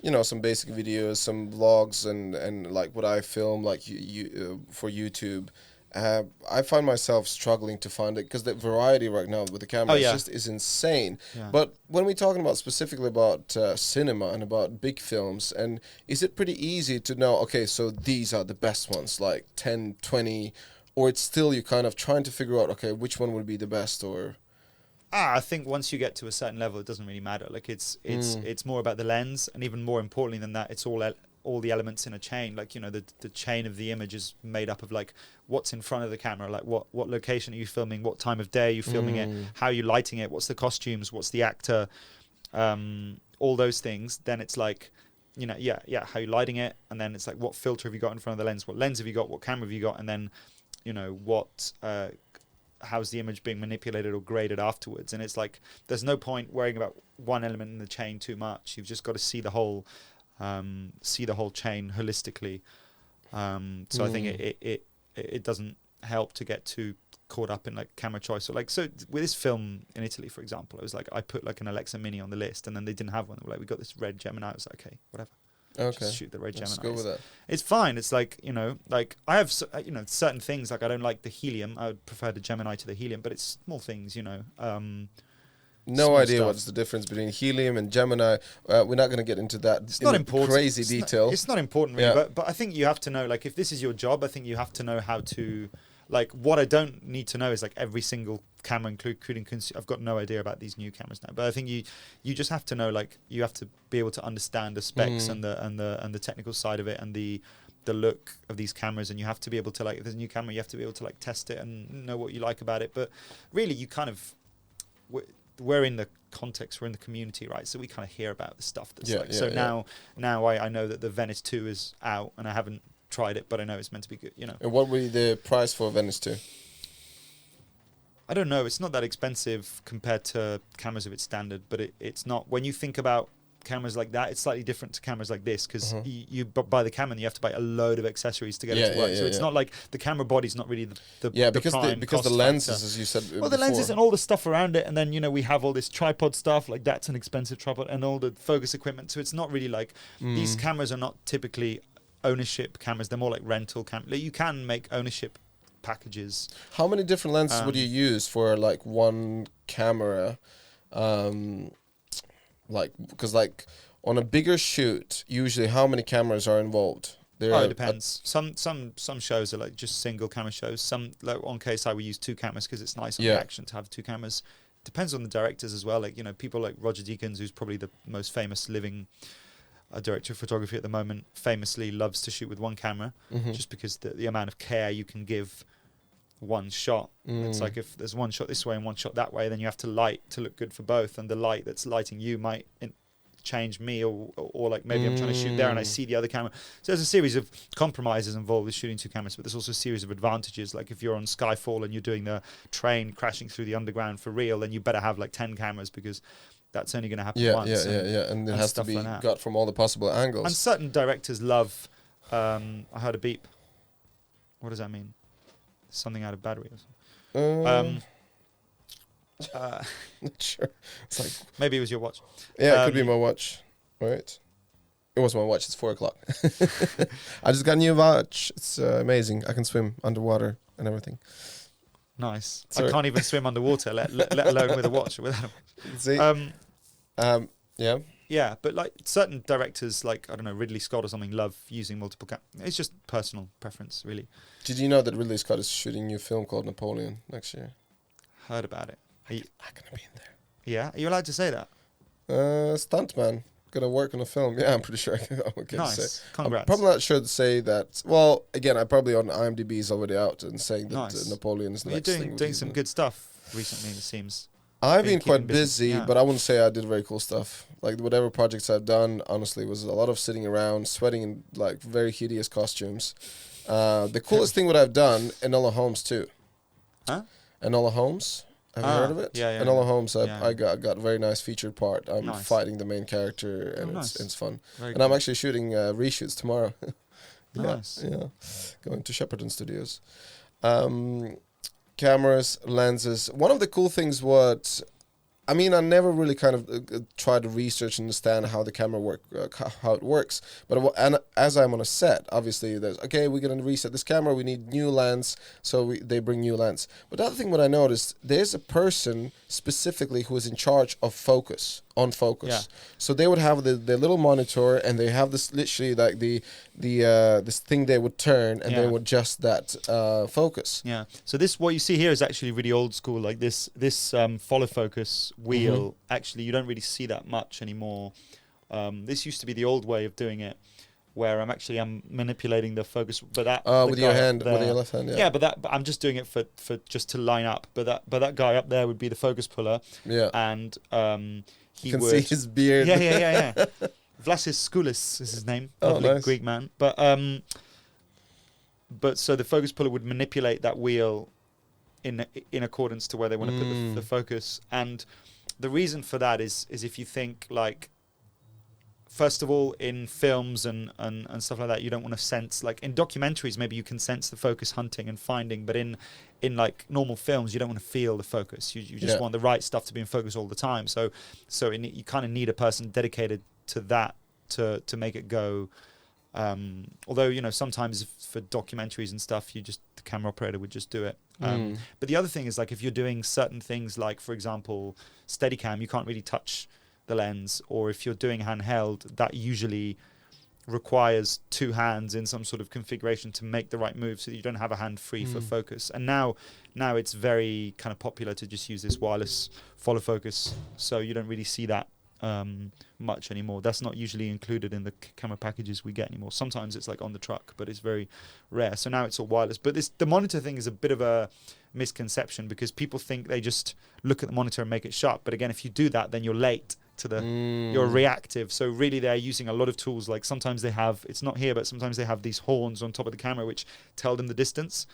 you know, some basic videos, some vlogs, and like what I film like you for YouTube. I find myself struggling to find it, because the variety right now with the camera is insane.
Yeah.
But when we're talking about specifically about cinema and about big films, and is it pretty easy to know, okay, so these are the best ones, like 10, 20, or it's still you kind of trying to figure out, okay, which one would be the best, or...
I think once you get to a certain level, it doesn't really matter. Like it's more about the lens, and even more importantly than that, it's all the elements in a chain. Like, you know, the chain of the image is made up of like what's in front of the camera, like what location are you filming, what time of day are you filming it, how are you lighting it, what's the costumes, what's the actor, all those things. Then it's like, you know, how you lighting it, and then it's like what filter have you got in front of the lens, what lens have you got, what camera have you got, and then, you know, what how's the image being manipulated or graded afterwards. And it's like there's no point worrying about one element in the chain too much. You've just got to see the whole chain holistically. So I think it doesn't help to get too caught up in like camera choice. Or like, so with this film in Italy, for example, it was like I put like an Alexa Mini on the list, and then they didn't have one. They were like, we got this red Gemini. I was like, okay, whatever.
Okay.
Just shoot the red Gemini.
Let's go with that.
It's fine. It's like, you know, like I have, you know, certain things, like I don't like the helium. I would prefer the Gemini to the helium, but it's small things, you know.
No idea stuff. What's the difference between helium and Gemini. We're not going to get into that. It's not important. Crazy detail.
It's not important, really. But I think you have to know, like, if this is your job, I think you have to know how to, like, what I don't need to know is like every single camera, including I've got no idea about these new cameras now. But I think you just have to know, like, you have to be able to understand the specs and the technical side of it, and the look of these cameras, and you have to be able to, like, if there's a new camera, you have to be able to like test it and know what you like about it. But really, you kind of we're in the context, we're in the community, right? So we kind of hear about the stuff that's now I know that the Venice 2 is out, and I haven't tried it, but I know it's meant to be good, you know.
And what would be the price for Venice 2?
I don't know. It's not that expensive compared to cameras of its standard, but it's not. When you think about cameras like that, it's slightly different to cameras like this, because you buy the camera and you have to buy a load of accessories to get it to work. So it's not like the camera body's not really the
because the lenses, as you said before.
The lenses and all the stuff around it, and then, you know, we have all this tripod stuff, like that's an expensive tripod, and all the focus equipment. So it's not really like these cameras are not typically ownership cameras. They're more like rental cameras. Like, you can make ownership packages.
How many different lenses would you use for like one camera? Like, because like on a bigger shoot, usually how many cameras are involved?
It depends. Some shows are like just single camera shows. Some, like on KSI, we use 2 cameras because it's nice on the action to have 2 cameras. Depends on the directors as well. Like, you know, people like Roger Deakins, who's probably the most famous living director of photography at the moment, famously loves to shoot with 1 camera, just because the amount of care you can give one shot. It's like if there's one shot this way and one shot that way, then you have to light to look good for both, and the light that's lighting you might change me, or like maybe I'm trying to shoot there and I see the other camera. So there's a series of compromises involved with shooting two cameras, but there's also a series of advantages. Like if you're on Skyfall and you're doing the train crashing through the underground for real, then you better have like 10 cameras because that's only going to happen once.
And it has to be
like
got from all the possible angles.
And certain directors love. I heard a beep. What does that mean? Something out of battery or something.
Not sure. It's like
Maybe it was your watch.
yeah, it could be my watch. Right. It was my watch. It's 4:00. I just got a new watch. It's amazing. I can swim underwater and everything.
Nice.
Sorry.
I can't even swim underwater, let alone with a watch. Without.
See. Yeah.
Yeah, but like certain directors, like I don't know, Ridley Scott or something, love using multiple It's just personal preference, really.
Did you know that Ridley Scott is shooting a new film called Napoleon next year?
Heard about it.
I'm gonna be in there.
Yeah, are you allowed to say that?
Stuntman. Gonna work on a film. Yeah, I'm pretty sure I'm okay to say.
Nice. Congrats.
I'm probably not sure to say that. Well, again, I probably on IMDb is already out and saying that
Nice.
Napoleon is the
You're
next thing.
doing some good stuff recently, it seems.
I've been
keeping
quite busy,
yeah.
but I wouldn't say I did very cool stuff. Like whatever projects I've done, honestly, was a lot of sitting around, sweating in like very hideous costumes. The coolest thing what I've done, Enola Holmes too.
Huh?
Enola Holmes. Have you heard of it?
Yeah.
Enola Holmes.
Yeah.
I got a very nice featured part. I'm
Nice.
fighting the main character, and
nice.
it's fun.
Very
And I'm actually shooting reshoots tomorrow.
Nice.
Yeah. Going to Shepperton Studios. Cameras, lenses. One of the cool things I never really kind of tried to research and understand how the camera how it works. But as I'm on a set, obviously there's, okay, we're going to reset this camera, we need new lens, so they bring new lens. But the other thing what I noticed, there's a person specifically who is in charge of focus.
Yeah.
So they would have the little monitor, and they have this literally like the this thing they would turn, and they would adjust that focus.
Yeah. So what you see here is actually really old school. Like this follow focus wheel. Actually, you don't really see that much anymore. This used to be the old way of doing it, where I'm manipulating the focus, but that
with your hand, with your left hand.
Yeah, but I'm just doing it for just to line up. But that guy up there would be the focus puller.
Yeah.
And
you can see his beard.
Yeah. Vlasis Skoulis is his name.
Oh,
Lovely
nice.
Greek man. But so the focus puller would manipulate that wheel in accordance to where they want to put the focus. And the reason for that is if you think like, first of all, in films and stuff like that, you don't want to sense, like in documentaries, maybe you can sense the focus hunting and finding, but in like normal films, you don't want to feel the focus. You just want the right stuff to be in focus all the time. So you kind of need a person dedicated to that to make it go. Although, sometimes for documentaries and stuff, the camera operator would just do it. But the other thing is, like, if you're doing certain things, like, for example, Steadicam, you can't really touch the lens, or if you're doing handheld, that usually requires two hands in some sort of configuration to make the right move so that you don't have a hand free for focus. And now it's very kind of popular to just use this wireless follow focus, so you don't really see that much anymore. That's not usually included in the camera packages we get anymore. Sometimes it's like on the truck, but it's very rare. So now it's all wireless. But the monitor thing is a bit of a misconception, because people think they just look at the monitor and make it sharp. But again, if you do that, then you're late to you're reactive. So really they're using a lot of tools. Like sometimes they have, it's not here, but sometimes they have these horns on top of the camera which tell them the distance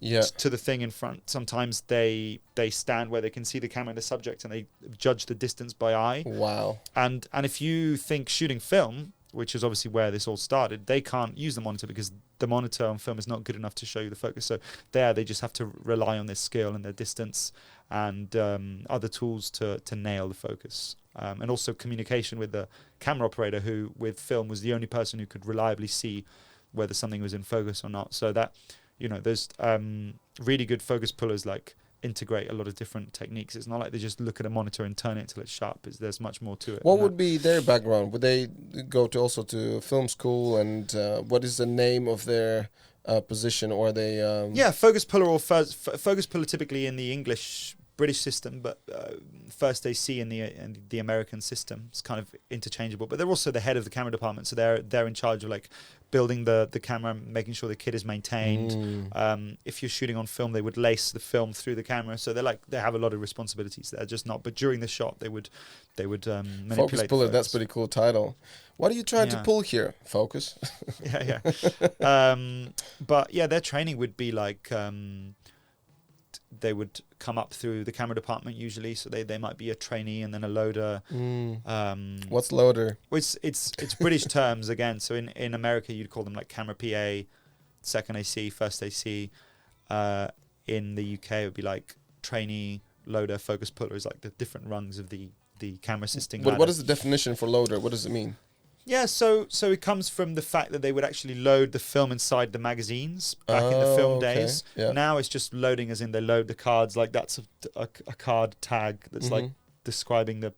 to the thing in front. Sometimes they stand where they can see the camera and the subject, and they judge the distance by eye.
Wow.
And if you think shooting film, which is obviously where this all started, they can't use the monitor because the monitor on film is not good enough to show you the focus. So they just have to rely on their skill and their distance and other tools to nail the focus. And also communication with the camera operator, who with film was the only person who could reliably see whether something was in focus or not. So that, there's really good focus pullers like integrate a lot of different techniques. It's not like they just look at a monitor and turn it till it's sharp. There's much more to it.
What would be their background? Would they go to film school, and what is the name of their position? Or are they focus
puller, or focus puller typically in the English British system, but First AC and the American system. It's kind of interchangeable. But they're also the head of the camera department, so they're in charge of like building the camera, making sure the kit is maintained. If you're shooting on film, they would lace the film through the camera, so they have a lot of responsibilities. They're just not. But during the shot, they would manipulate.
Focus puller. That's pretty cool title. What are you trying to pull here? Focus.
But yeah, their training would be like they would come up through the camera department usually, so they might be a trainee and then a loader.
What's loader?
Well, it's British terms again. So in America you'd call them like camera PA, second AC, first AC. In the UK it would be like trainee, loader, focus puller is like the different rungs of the camera assisting ladder.
What is the definition for loader? What does it mean?
Yeah, so it comes from the fact that they would actually load the film inside the magazines back in the film days.
Yeah.
Now it's just loading, as in they load the cards. Like that's a card tag that's like describing the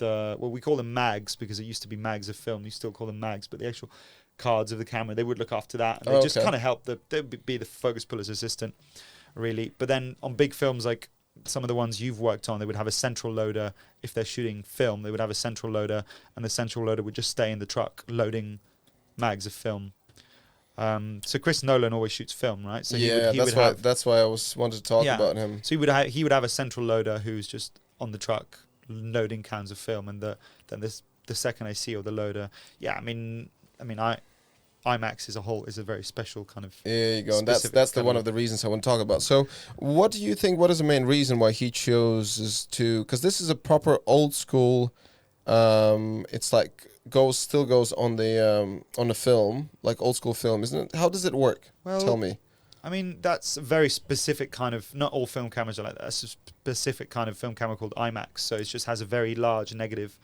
well, we call them mags because it used to be mags of film. You still call them mags, but the actual cards of the camera, they would look after that. And they just kind of help they'd be the focus puller's assistant, really. But then on big films like some of the ones you've worked on, they would have a central loader. If they're shooting film, they would have a central loader, and the central loader would just stay in the truck loading mags of film. So Chris Nolan always shoots film, right? So
that's why I wanted to talk about him.
So he would have a central loader who's just on the truck loading cans of film, and then the second AC or the loader. Yeah, I mean, IMAX is a very special kind of.
There you go. And that's one of the reasons I want to talk about. So, what do you think? What is the main reason why he chose to? Because this is a proper old school. It's like still goes on the film, like old school film, isn't it? How does it work?
Well,
tell me.
I mean, that's a very specific kind of. Not all film cameras are like that. That's a specific kind of film camera called IMAX. So it just has a very large negative.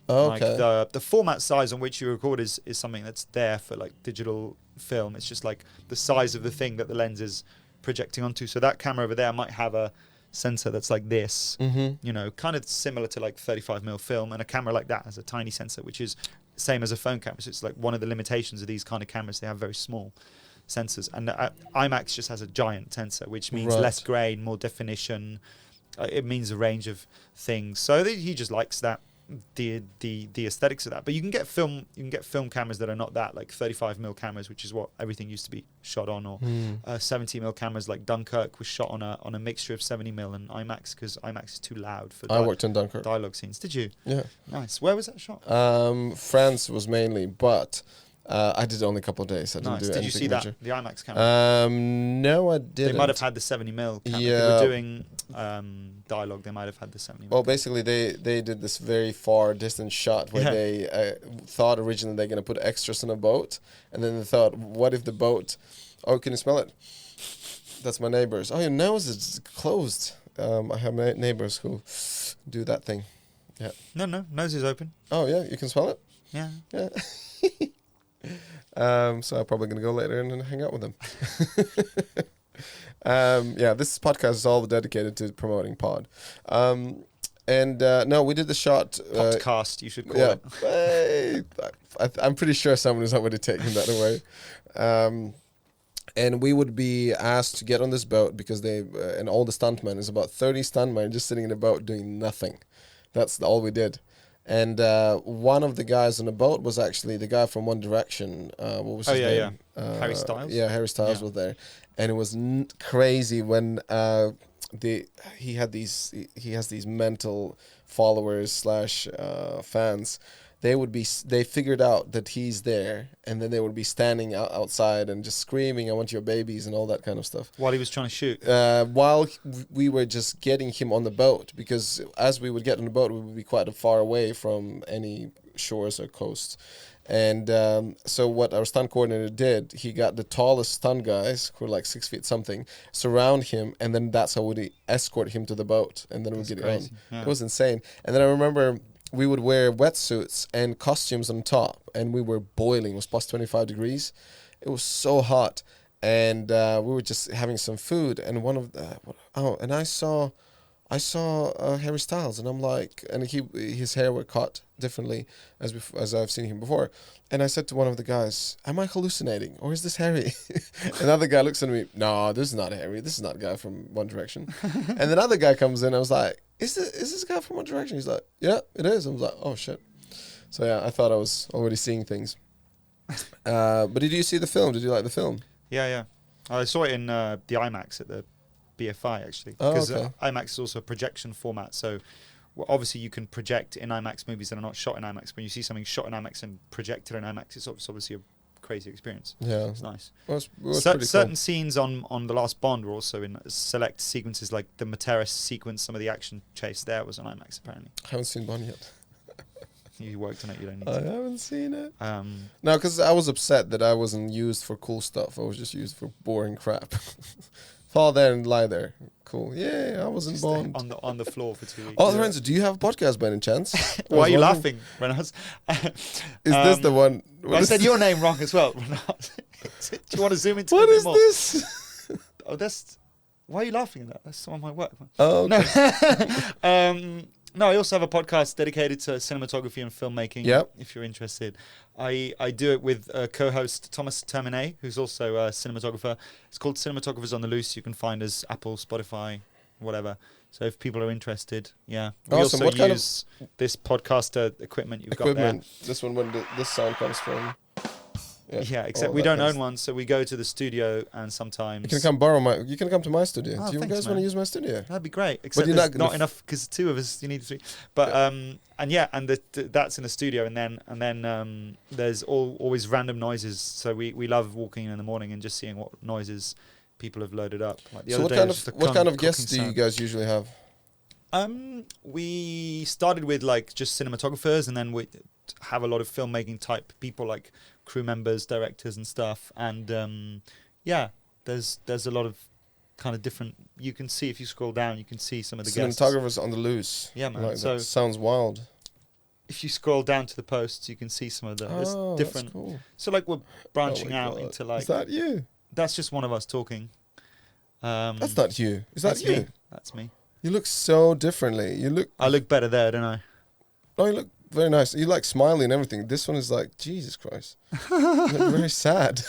Okay.
Like the format size on which you record is something that's there for like digital film. It's just like the size of the thing that the lens is projecting onto. So that camera over there might have a sensor that's like this, kind of similar to like 35mm film, and a camera like that has a tiny sensor, which is same as a phone camera. So it's like one of the limitations of these kind of cameras. They have very small sensors, and IMAX just has a giant sensor, which means less grain, more definition. It means a range of things. So he just likes that. The aesthetics of that, but you can get film cameras that are not that, like 35mm cameras, which is what everything used to be shot on, or 70mm cameras like Dunkirk was shot on a mixture of 70mm and IMAX, because IMAX is too loud for
I worked in Dunkirk
dialogue scenes. Did you?
Yeah.
Nice. Where was that shot?
France was mainly, but I did only a couple of days. I didn't do anything.
Did you see that, the IMAX camera?
No, I didn't.
They might have had the 70mm camera.
Yeah.
If they were doing dialogue, they might have had the 70mm.
Well, basically, they did this very far distant shot where they thought originally they're going to put extras on a boat, and then they thought, what if the boat... Oh, can you smell it? That's my neighbors. Oh, your nose is closed. I have neighbors who do that thing. Yeah.
No, nose is open.
Oh, yeah, you can smell it?
Yeah.
Yeah. So I'm probably going to go later and hang out with them. This podcast is all dedicated to promoting pod. No, we did the shot.
Podcast, you should call it.
Hey, I'm pretty sure someone is already taking that away. And we would be asked to get on this boat because and all the stuntmen, is about 30 stuntmen just sitting in a boat doing nothing. That's all we did. And one of the guys on the boat was actually the guy from One Direction. What was his name?
Harry Styles?
Yeah, Harry Styles was there. And it was crazy when he has these mental followers / fans. They figured out that he's there, and then they would be standing outside and just screaming, "I want your babies," and all that kind of stuff.
While he was trying to shoot?
While we were just getting him on the boat, because as we would get on the boat, we would be quite far away from any shores or coasts. And so what our stunt coordinator did, he got the tallest stunt guys, who were like 6 feet something, surround him, and then that's how we escort him to the boat, and then we'd get on. Yeah. It was insane. And then I remember we would wear wetsuits and costumes on top, and we were boiling. It was plus 25 degrees. It was so hot. And we were just having some food, and and I saw I saw Harry Styles, and I'm like, and his hair were cut differently as I've seen him before, and I said to one of the guys, "Am I hallucinating, or is this Harry?" Another guy looks at me, "No, this is not Harry. This is not a guy from One Direction." And another guy comes in. I was like, "Is this guy from One Direction?" He's like, "Yeah, it is." I was like, "Oh shit." So yeah, I thought I was already seeing things. But did you see the film? Did you like the film?
Yeah. I saw it in the IMAX at the BFI actually,
Oh,
because
okay.
IMAX is also a projection format. So obviously you can project in IMAX movies that are not shot in IMAX. When you see something shot in IMAX and projected in IMAX, it's obviously a crazy experience.
Yeah,
It's nice.
it was pretty
Certain
cool.
scenes on The Last Bond were also in select sequences, like the Materis sequence. Some of the action chase there was on IMAX apparently.
I haven't seen Bond yet.
You worked on it, you don't need
I
to.
haven't seen it.
Um,
No, because I was upset that I wasn't used for cool stuff. I was just used for boring crap. Fall there and lie there. Cool. Yeah, I was in
just
Bond.
on the floor for 2 weeks.
Oh, Lorenzo, do you have a podcast by any chance? I
Why
was
are you
wondering.
laughing, Renaud?
Is this the one?
I said your name wrong as well, Renaud. Do you want to zoom into it
What
a bit
is
more?
this?
Oh, that's. Why are you laughing at that? That's on my work.
Oh, okay.
No. No, I also have a podcast dedicated to cinematography and filmmaking.
Yep.
If you're interested, I do it with co-host Thomas Terminet, who's also a cinematographer. It's called Cinematographers on the Loose. You can find us Apple, Spotify, whatever. So if people are interested, yeah. We
Awesome.
also
What kind of
use this podcaster equipment you've
Equipment. This one, when this sound comes from.
got there. Yeah, except
all
we
that
don't
kind of
own one, so we go to the studio and sometimes.
You can come borrow my. You can come to my studio.
Oh,
Do you
thanks,
guys want to
man.
use my studio?
That'd be great. Except
you're
there's
not gonna
not enough because two of us. You need three. But that's in the studio, and then there's always random noises. So we love walking in the morning and just seeing what noises people have loaded up. Like the
So
other
what
day
kind
was
of
just a
what kind of
cooking
guests do you
sound.
guys usually have?
We started with like just cinematographers, and then we have a lot of filmmaking type people like crew members, directors, and stuff. And there's a lot of kind of different. You can see if you scroll down, you can see some of the guests.
Cinematographers on the loose.
Yeah, man.
Like,
So-
that sounds wild.
If you scroll down to the posts, you can see some of the there's
Oh,
different.
that's cool.
So like we're branching
Oh my
out
God.
into like
Is that you?
that's just one of us talking.
That's not you. Is that
that's
you?
me. That's me.
You look so differently. You look.
I look better there, don't I?
Oh, you look very nice. You like smiley and everything. This one is like Jesus Christ. You look very sad.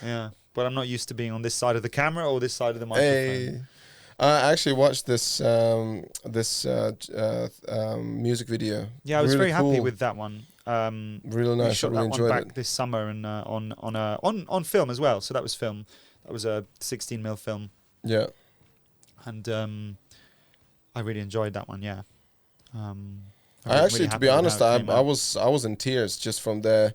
Yeah, but I'm not used to being on this side of the camera or this side of the microphone.
Hey, I actually watched this music video.
Yeah, I was
Really
very happy
cool.
with that one.
Really
We
nice. I
shot
really
that one
enjoyed
back
it.
this summer and on film as well. So that was film. That was a 16mm film,
Yeah.
and I really enjoyed that one. Yeah.
I actually, to be honest, I was in tears just from the,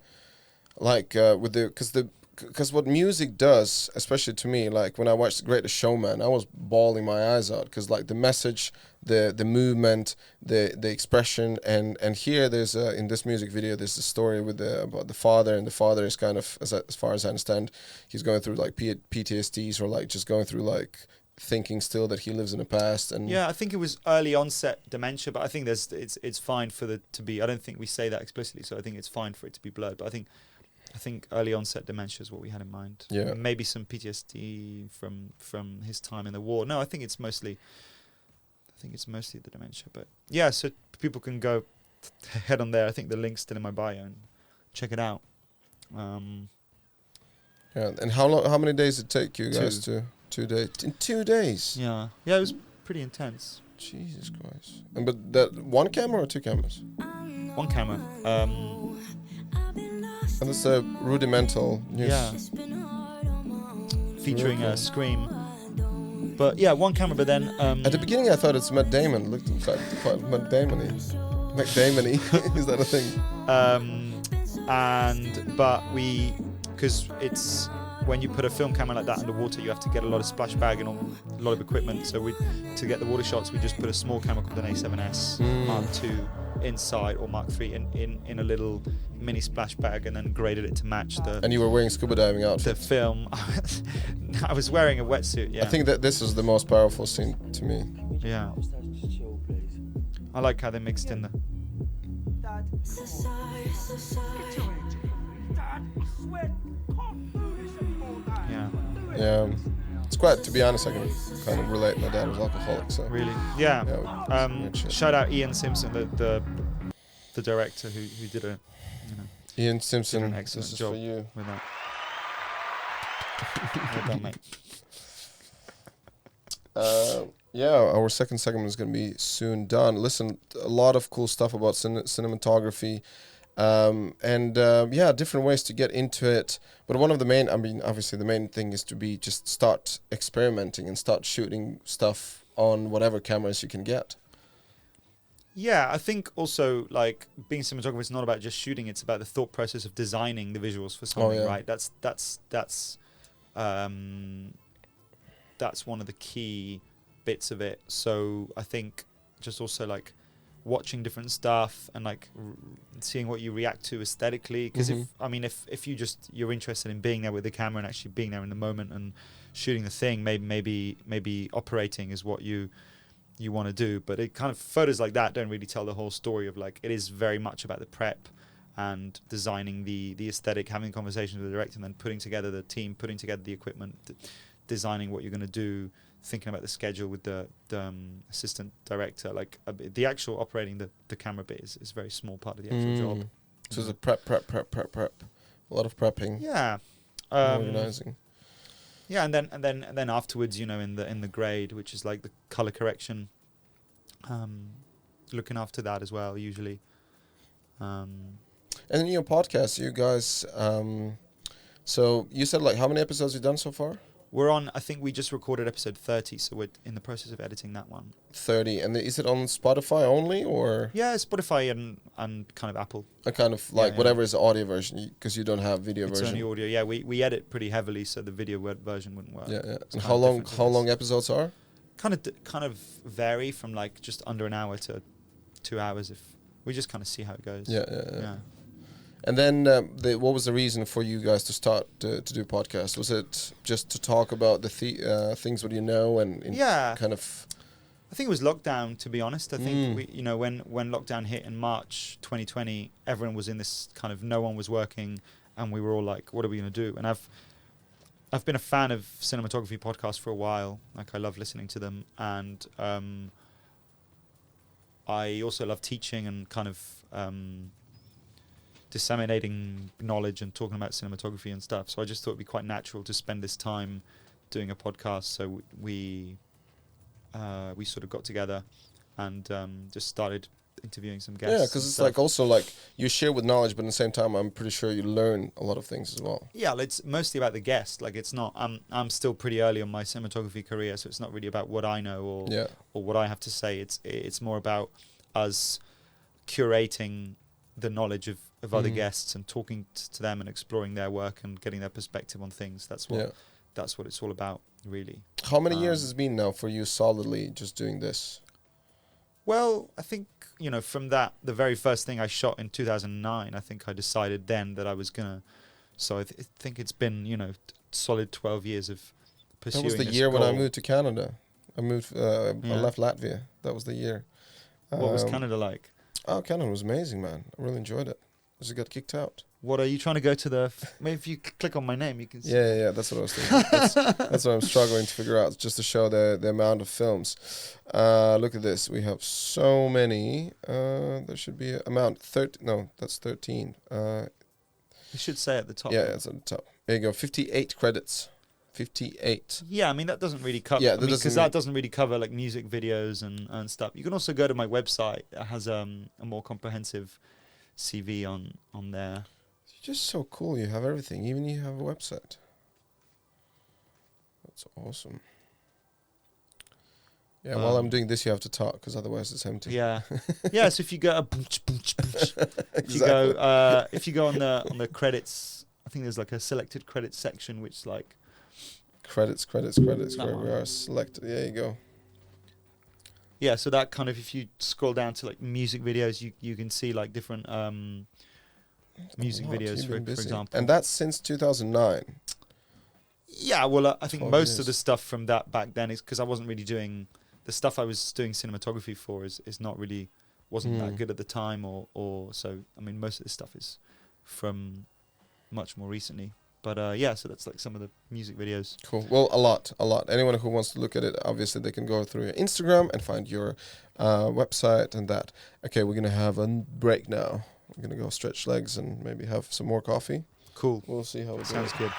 like, with the, because what music does, especially to me, like when I watched The Greatest Showman, I was bawling my eyes out because like the message, the movement, the expression, and here there's in this music video there's a story with about the father, and the father is kind of, as far as I understand, he's going through like PTSDs or like just going through like thinking still that he lives in the past. And
Yeah, I think it was early onset dementia, but I think it's fine for the to be. I don't think we say that explicitly, so I think it's fine for it to be blurred. But I think early onset dementia is what we had in mind.
Yeah.
Maybe some PTSD from his time in the war. No, I think it's mostly the dementia. But yeah, so people can go head on there. I think the link's still in my bio and check it out.
Yeah, and how many days did it take you guys to 2 days? In 2 days.
Yeah, it was pretty intense.
Jesus Christ. And but that one camera or two cameras?
One camera.
And it's a rudimental news.
Yeah. Featuring
Really
a Scream. But yeah, one camera, but then
At the beginning I thought it's Matt Damon. It looked quite Matt Damon-y. McDamon-y. Is that a thing?
but because it's when you put a film camera like that underwater, you have to get a lot of splash bag and a lot of equipment. So to get the water shots, we just put a small camera called an A7S Mark II inside, or Mark III in a little mini splash bag, and then graded it to match the
And you were wearing scuba diving outfit.
film. I was wearing a wetsuit. Yeah,
I think that this is the most powerful scene to me.
yeah. I like how they mixed in the. Yeah.
Yeah. It's quite, to be honest, I can kind of relate. My dad was alcoholic, so
Really? Yeah.
yeah, weird shit.
Shout out Ian Simpson, the director who did a, you know,
Ian
did
Simpson,
an
this
excellent
is
job
for you.
with that. Well done, mate.
Yeah, our second segment is going to be soon done. Listen, a lot of cool stuff about cinematography, yeah, different ways to get into it. But one of the main, I mean, obviously the main thing is to be just start experimenting and start shooting stuff on whatever cameras you can get.
Yeah, I think also like being a cinematographer is not about just shooting; it's about the thought process of designing the visuals for something,
yeah.
right? That's one of the key bits of it. So I think just also like watching different stuff and like seeing what you react to aesthetically. Because if you're interested in being there with the camera and actually being there in the moment and shooting the thing, maybe operating is what you want to do. But it kind of photos like that don't really tell the whole story of like, it is very much about the prep and designing the aesthetic, having conversations with the director, and then putting together the team, putting together the equipment, designing what you're going to do, thinking about the schedule with the assistant director. Like the actual operating the camera bit is a very small part of the actual job.
So it's a prep. A lot of prepping.
Yeah.
Organizing.
Yeah, and then afterwards, you know, in the grade, which is like the color correction, looking after that as well usually.
And in your podcast, you guys, so you said like how many episodes you've done so far?
We're on, I think we just recorded episode 30, so we're in the process of editing that one.
30, and is it on Spotify only, or?
Yeah, Spotify and kind of Apple.
A kind of like whatever is the audio version, because you don't have video version.
It's only audio. Yeah, we edit pretty heavily, so the video version wouldn't work.
Yeah, yeah.
It's
And
kind
how long episodes are?
Kind of vary from like just under an hour to 2 hours. If we just kind of see how it goes.
Yeah. And then what was the reason for you guys to start to do podcasts? Was it just to talk about the things what you know and kind of?
I think it was lockdown, to be honest. I think when lockdown hit in March 2020, everyone was in this kind of, no one was working, and we were all like, what are we going to do? And I've been a fan of cinematography podcasts for a while. Like, I love listening to them, and I also love teaching and kind of disseminating knowledge and talking about cinematography and stuff. So I just thought it'd be quite natural to spend this time doing a podcast. So we sort of got together and just started interviewing some guests.
Yeah, because it's like also like you share with knowledge, but at the same time, I'm pretty sure you learn a lot of things as well.
Yeah, it's mostly about the guest. Like, it's not. I'm still pretty early on my cinematography career, so it's not really about what I know or what I have to say. It's more about us curating the knowledge of other guests and talking to them and exploring their work and getting their perspective on things. That's what it's all about, really.
How many years has it been now for you solidly just doing this?
Well, I think, you know, from the very first thing I shot in 2009, I think I decided then that I was gonna. So I think it's been, you know, solid 12 years of pursuing.
That was the year when I moved to Canada. I left Latvia. That was the year.
What was Canada like?
Oh, Canada was amazing, man. I really enjoyed it. Just got kicked out.
What are you trying to go to the? Maybe if you click on my name, you can see.
Yeah. That's what I was thinking. That's what I'm struggling to figure out, just to show the amount of films. Look at this. We have so many. There should be amount 30. No, that's 13.
You should say at the top.
Yeah, it's at the top. There you go. 58 credits. 58.
Yeah, I mean that doesn't really cover.
Yeah,
because that doesn't really cover like music videos and stuff. You can also go to my website. It has a more comprehensive CV on there.
You're just so cool. You have everything. Even you have a website. That's awesome. Yeah, while I'm doing this, you have to talk because otherwise it's empty.
Yeah, yeah. So if you go, if you go on the credits, I think there's like a selected credits section, which like
credits. Where we are selected. There you go.
Yeah, so that kind of, if you scroll down to like music videos, you can see like different music videos, for example.
And that's since 2009.
Yeah, well, I think most of the stuff from that back then is because I wasn't really doing the stuff I was doing cinematography for is not really wasn't that good at the time or so. I mean, most of this stuff is from much more recently. But so that's like some of the music videos.
Cool. Well, a lot. Anyone who wants to look at it, obviously they can go through your Instagram and find your website and that. Okay, we're gonna have a break now. We're gonna go stretch legs and maybe have some more coffee.
Cool.
We'll see how it
Sounds
goes.
good.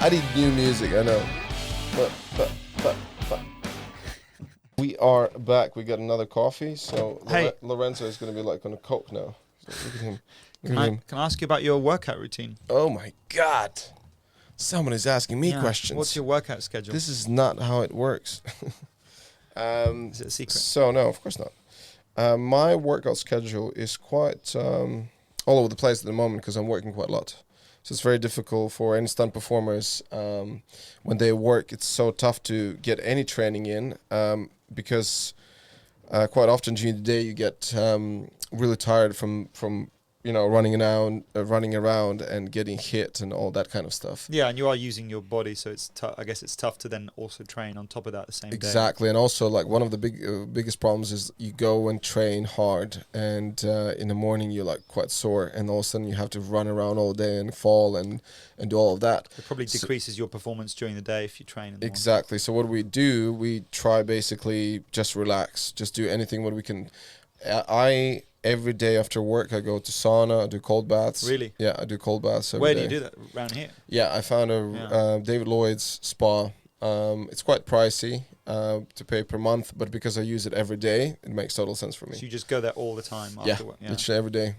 I need new music. I know. But. We are back. We got another coffee. So
Hey.
Lorenzo is gonna be like on a Coke now. So look at him.
Can I ask you about your workout routine?
Oh my God. Someone is asking me questions.
What's your workout schedule?
This is not how it works.
Is it a secret?
So no, of course not. My workout schedule is quite all over the place at the moment because I'm working quite a lot. So it's very difficult for any stunt performers when they work. It's so tough to get any training in because quite often during the day you get really tired from running around and getting hit and all that kind of stuff.
Yeah, and you are using your body, so it's I guess it's tough to then also train on top of that the same day.
Exactly, and also like one of the biggest problems is you go and train hard, and in the morning you're like quite sore, and all of a sudden you have to run around all day and fall and do all of that.
It probably decreases your performance during the day if you train in the morning.
Exactly. So what we do, we try basically just relax, just do anything what we can. Every day after work, I go to sauna. I do cold baths.
Really?
Yeah, I do cold baths every
Where
day.
do you do that? Around here?
Yeah, I found David Lloyd's spa. It's quite pricey to pay per month, but because I use it every day, it makes total sense for me.
So you just go there all the time after work? Yeah,
literally every day.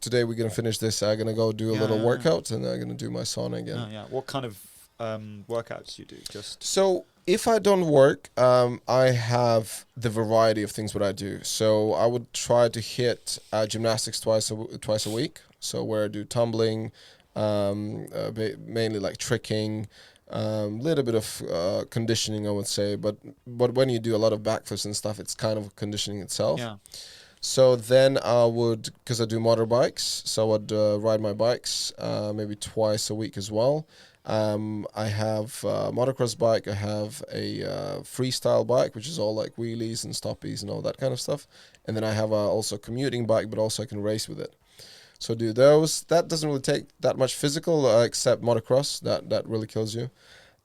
Today we're going to finish this. I'm going to go do a little workout, and I'm going to do my sauna again.
Oh, yeah. What kind of workouts do you do? Just
So if I don't work, I have the variety of things what I do. So I would try to hit gymnastics twice a week. So where I do tumbling, mainly like tricking, little bit of conditioning, I would say. But when you do a lot of backflips and stuff, it's kind of conditioning itself.
yeah.
So then I would, because I do motorbikes, so I would ride my bikes maybe twice a week as well. I have a motocross bike. I have a freestyle bike, which is all like wheelies and stoppies and all that kind of stuff. And then I have also a commuting bike, but also I can race with it. So do those. That doesn't really take that much physical, except motocross. That really kills you.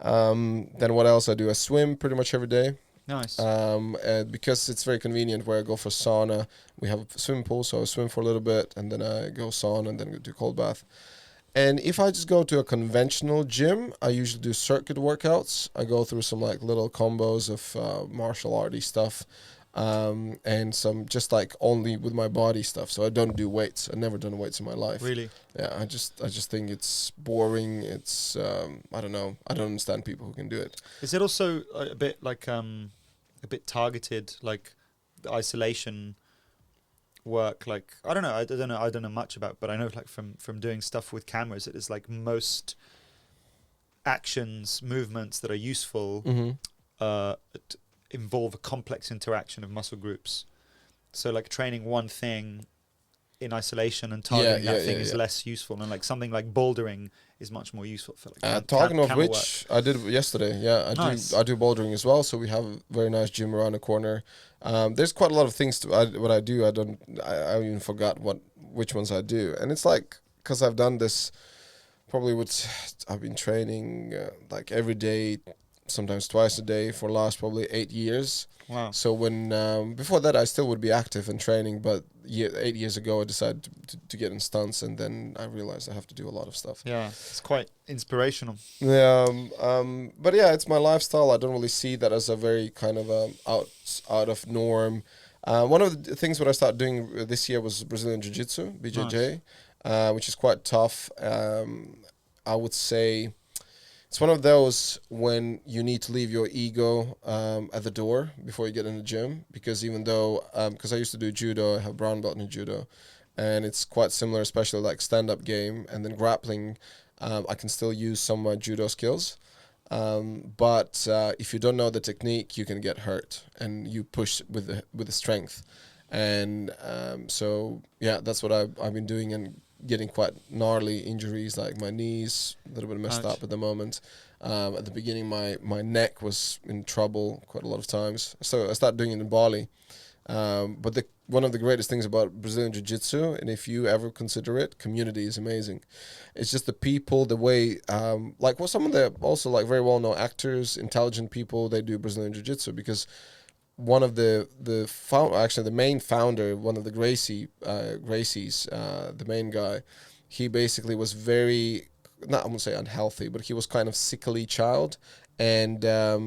Then what else I do? I swim pretty much every day.
Nice.
And because it's very convenient where I go for sauna, we have a swimming pool, so I swim for a little bit, and then I go sauna, and then go do cold bath. And if I just go to a conventional gym, I usually do circuit workouts. I go through some like little combos of martial arty stuff, and some just like only with my body stuff. So I don't do weights. I've never done weights in my life.
Really?
Yeah, I just think it's boring. It's I don't know. I don't understand people who can do it.
Is it also a bit like a bit targeted, like the isolation work? Like I don't know much about, but I know like from doing stuff with cameras, it is like most actions, movements that are useful involve a complex interaction of muscle groups. So like training one thing in isolation and targeting that thing is less useful, and like something like bouldering is much more useful for like
talking of which, I did yesterday. Yeah, I do bouldering as well. So we have a very nice gym around the corner. There's quite a lot of things what I do. I even forgot which ones I do, and it's like because I've done this probably I've been training like every day, sometimes twice a day for the last probably 8 years.
Wow.
So when before that I still would be active and training, but 8 years ago I decided to get in stunts, and then I realized I have to do a lot of stuff.
Yeah, it's quite inspirational.
Yeah, but yeah, it's my lifestyle. I don't really see that as a very kind of out of norm. One of the things what I started doing this year was Brazilian Jiu-Jitsu, BJJ, which is quite tough. I would say it's one of those when you need to leave your ego at the door before you get in the gym, because even though, because I used to do judo, I have brown belt in judo, and it's quite similar, especially like stand-up game, and then grappling, I can still use some of my judo skills. But if you don't know the technique, you can get hurt, and you push with the strength. And so, yeah, that's what I've been doing, and getting quite gnarly injuries, like my knees a little bit messed up at the moment. At the beginning my neck was in trouble quite a lot of times, so I started doing it in Bali, But one of the greatest things about Brazilian Jiu-Jitsu, and if you ever consider it, community is amazing. It's just the people, the way, like some of the also like very well-known actors, intelligent people, they do Brazilian Jiu-Jitsu because one of actually the main founder, one of the Gracies, the main guy, he basically was very, not I won't say unhealthy, but he was kind of sickly child, and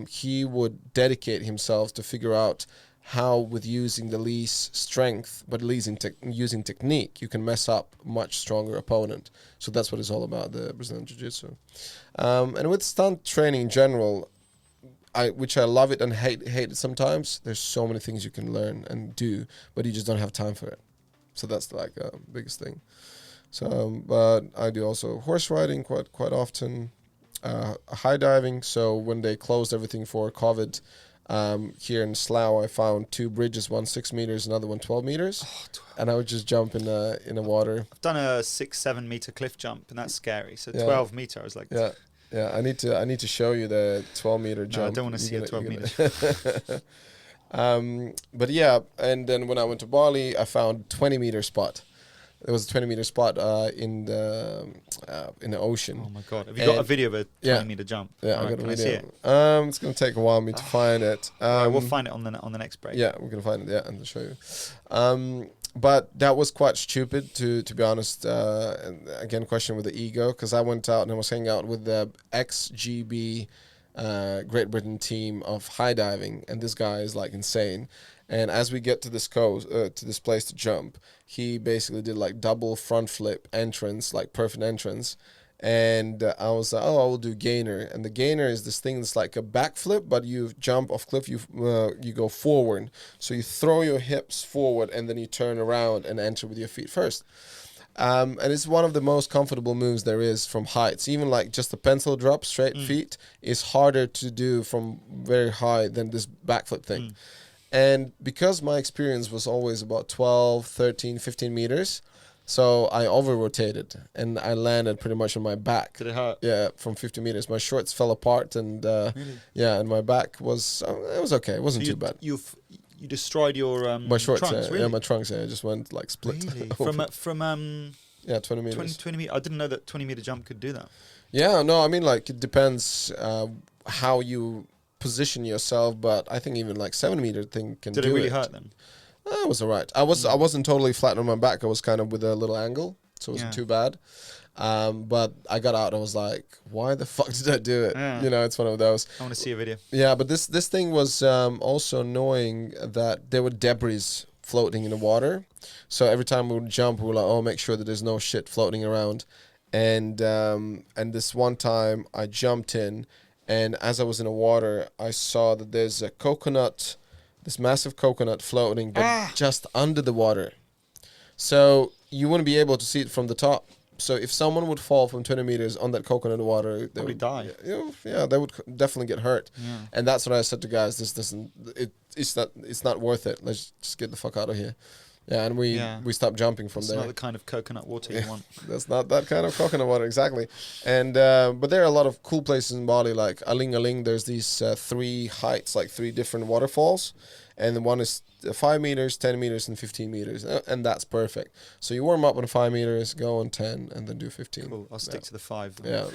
he would dedicate himself to figure out how, with using the least strength but using technique, you can mess up much stronger opponent. So that's what it's all about, the Brazilian Jiu-Jitsu. And with stunt training in general, which I love it and hate it sometimes, there's so many things you can learn and do, but you just don't have time for it. So that's like the biggest thing. So, but I do also horse riding quite often, high diving. So when they closed everything for COVID, here in Slough, I found 2 bridges, one 6 meters, another one 12 meters, and I would just jump in the water.
I've done a 6-7 meter cliff jump, and that's scary. So
Yeah.
12 meter, I was like,
Yeah, I need to show you the 12-meter jump.
no, I don't want to see a 12 meter.
But yeah, and then when I went to Bali, I found 20-meter spot. There was a 20-meter spot in the ocean.
Oh my god! Have you got a video of a 20-meter jump?
Yeah,
All
I got a
can
video.
I see it?
It's gonna take a while me to find it.
We'll find it on the next break.
Yeah, we're gonna find it. Yeah, and I'll show you. But that was quite stupid, to be honest. And again, question with the ego, because I went out and I was hanging out with the ex-GB Great Britain team of high diving, and this guy is like insane. And as we get to this coast, to this place to jump, he basically did like double front flip entrance, like perfect entrance. And I was like, oh, I will do gainer. And the gainer is this thing that's like a backflip, but you jump off cliff, you go forward. So you throw your hips forward and then you turn around and enter with your feet first. And it's one of the most comfortable moves there is from heights. Even like just a pencil drop, straight feet, is harder to do from very high than this backflip thing. And because my experience was always about 12, 13, 15 meters, so I over-rotated and I landed pretty much on my back.
Did it hurt?
Yeah, from 50 meters. My shorts fell apart and
Really?
yeah, and my back was, it was okay. It wasn't too bad.
You destroyed your
My shorts,
trunks, really?
yeah, my trunks, yeah, just went like split.
Really?
open.
from
Yeah, 20 meters.
20 meter. I didn't know that 20 meter jump could do that.
Yeah, no, I mean, like, it depends how you position yourself, but I think even like 7-meter thing can do it.
Did it really hurt then?
It was alright. I wasn't totally flat on my back. I was kind of with a little angle, so it wasn't too bad. But I got out and I was like, why the fuck did I do it?
Yeah.
You know, it's one of those.
I want to see a video.
Yeah, but this thing was also annoying that there were debris floating in the water. So every time we would jump, we were like, oh, make sure that there's no shit floating around. And this one time I jumped in, and as I was in the water, I saw that there's a coconut, this massive coconut floating, but just under the water. So you wouldn't be able to see it from the top. So if someone would fall from 20 meters on that coconut water, they would
die.
Yeah, they would definitely get hurt.
Yeah.
And that's what I said to guys. It's not worth it. Let's just get the fuck out of here. Yeah, and we stopped jumping from
It's
there.
not the kind of coconut water you want.
That's not that kind of coconut water, exactly. And but there are a lot of cool places in Bali, like Aling Aling. There's these 3 heights, like 3 different waterfalls, and the one is 5 meters, 10 meters, and 15 meters, and that's perfect. So you warm up on 5 meters, go on 10, and then do 15.
Cool. I'll stick to the 5.
Yeah.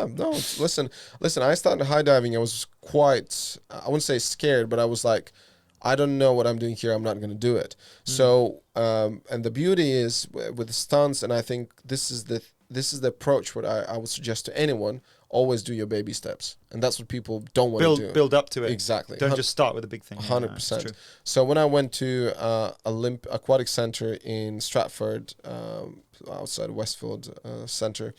No, listen. I started high diving. I was quite, I wouldn't say scared, but I was like, I don't know what I'm doing here. I'm not going to do it. So, and the beauty is with the stunts, and I think this is the approach. What I would suggest to anyone: always do your baby steps, and that's what people don't want to do.
Build up to it.
Exactly.
Don't just start with a big thing.
100%. So when I went to Aquatic Centre in Stratford, outside Westfield Centre.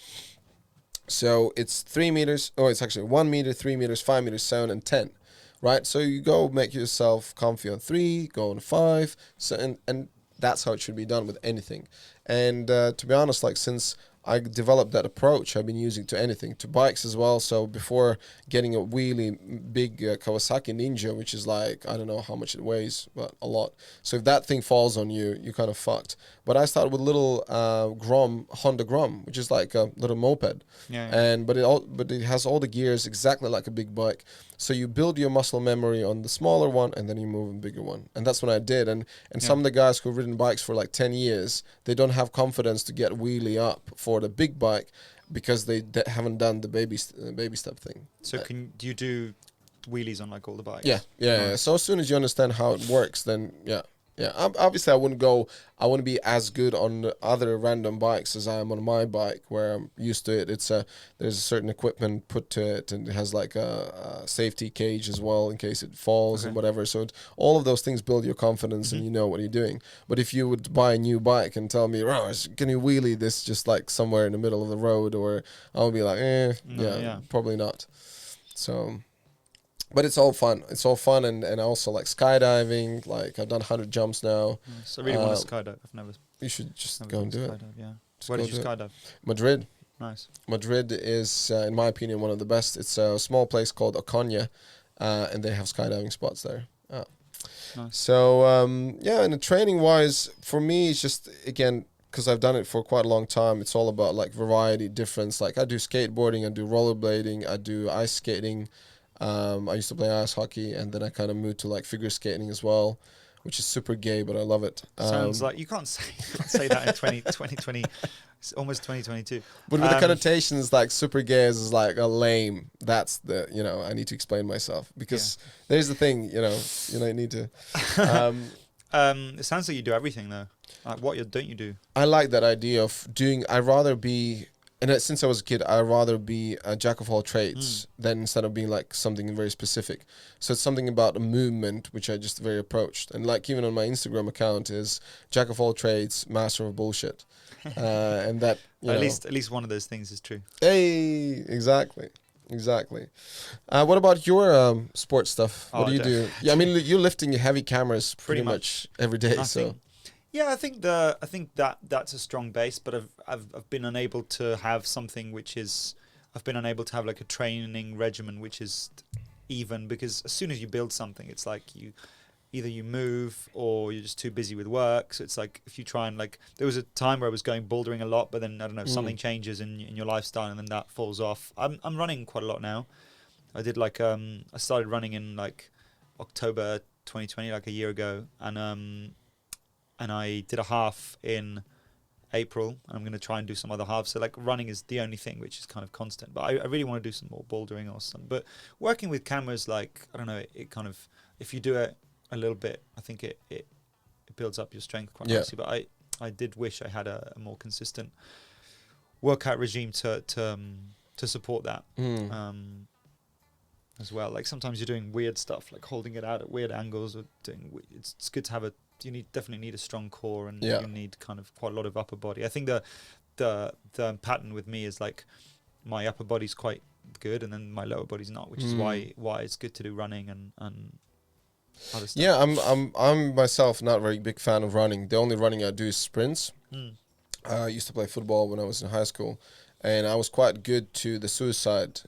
So it's 3 meters. Oh, it's actually 1 meter, 3 meters, 5 meters, 7, and 10. Right, so you go make yourself comfy on 3, go on 5, so and that's how it should be done with anything. And to be honest, like since I developed that approach, I've been using to anything, to bikes as well. So before getting a really big Kawasaki Ninja, which is like, I don't know how much it weighs, but a lot. So if that thing falls on you, you're kind of fucked. But I started with little Honda Grom, which is like a little moped.
Yeah.
And but it has all the gears exactly like a big bike. So you build your muscle memory on the smaller one, and then you move a bigger one. And that's what I did. And some of the guys who've ridden bikes for like 10 years, they don't have confidence to get wheelie up for the big bike because they haven't done the baby step thing.
So do you do wheelies on like all the bikes?
Yeah. So as soon as you understand how it works, then yeah. Obviously, I wouldn't be as good on the other random bikes as I am on my bike, where I'm used to it. There's a certain equipment put to it, and it has like a safety cage as well in case it falls and whatever. So all of those things build your confidence, and you know what you're doing. But if you would buy a new bike and tell me, can you wheelie this just like somewhere in the middle of the road, or I would be like, probably not. So. But it's all fun. It's all fun, and I also like skydiving. Like I've done 100 jumps now.
So I really want to skydive. I've never.
You should just go and do it.
Yeah. Where did you skydive?
Madrid.
Nice.
Madrid is, in my opinion, one of the best. It's a small place called Ocaña, and they have skydiving spots there.
Nice.
So and the training wise, for me, it's just again because I've done it for quite a long time. It's all about like variety, difference. Like I do skateboarding, I do rollerblading, I do ice skating. I used to play ice hockey, and then I kind of moved to like figure skating as well, which is super gay, but I love it.
Sounds like you can't say that in 2020, it's almost 2022.
But with the connotations like super gay is like a lame. That's the I need to explain myself because there's the thing you need to.
It sounds like you do everything though. Like what don't you do?
I like that idea of doing. I'd rather be. And since I was a kid, I'd rather be a jack of all trades than instead of being like something very specific. So it's something about a movement which I just very approached. And like even on my Instagram account is jack of all trades, master of bullshit. And that
at least one of those things is true.
Hey, exactly. What about your sports stuff? What do you do? Yeah, I mean you're lifting heavy cameras pretty much every day.
Yeah, I think that's a strong base, but I've been unable to have something which is I've been unable to have like a training regimen which is even, because as soon as you build something, it's like either you move or you're just too busy with work. So it's like if you try and like there was a time where I was going bouldering a lot, but then I don't know something changes in your lifestyle and then that falls off. I'm running quite a lot now. I did like I started running in like October 2020, like a year ago, and I did a half in April, and I'm going to try and do some other halves. So like running is the only thing which is kind of constant. But I really want to do some more bouldering or something. But working with cameras, like, I don't know, it kind of, if you do it a little bit, I think it builds up your strength quite nicely. But I did wish I had a more consistent workout regime to support that as well. Like sometimes you're doing weird stuff, like holding it out at weird angles, or it's good to have definitely need a strong core, and you need kind of quite a lot of upper body. I think the pattern with me is like my upper body's quite good, and then my lower body's not, which is why it's good to do running and other stuff.
Yeah, I'm myself not a very big fan of running. The only running I do is sprints. I used to play football when I was in high school, and I was quite good to the suicide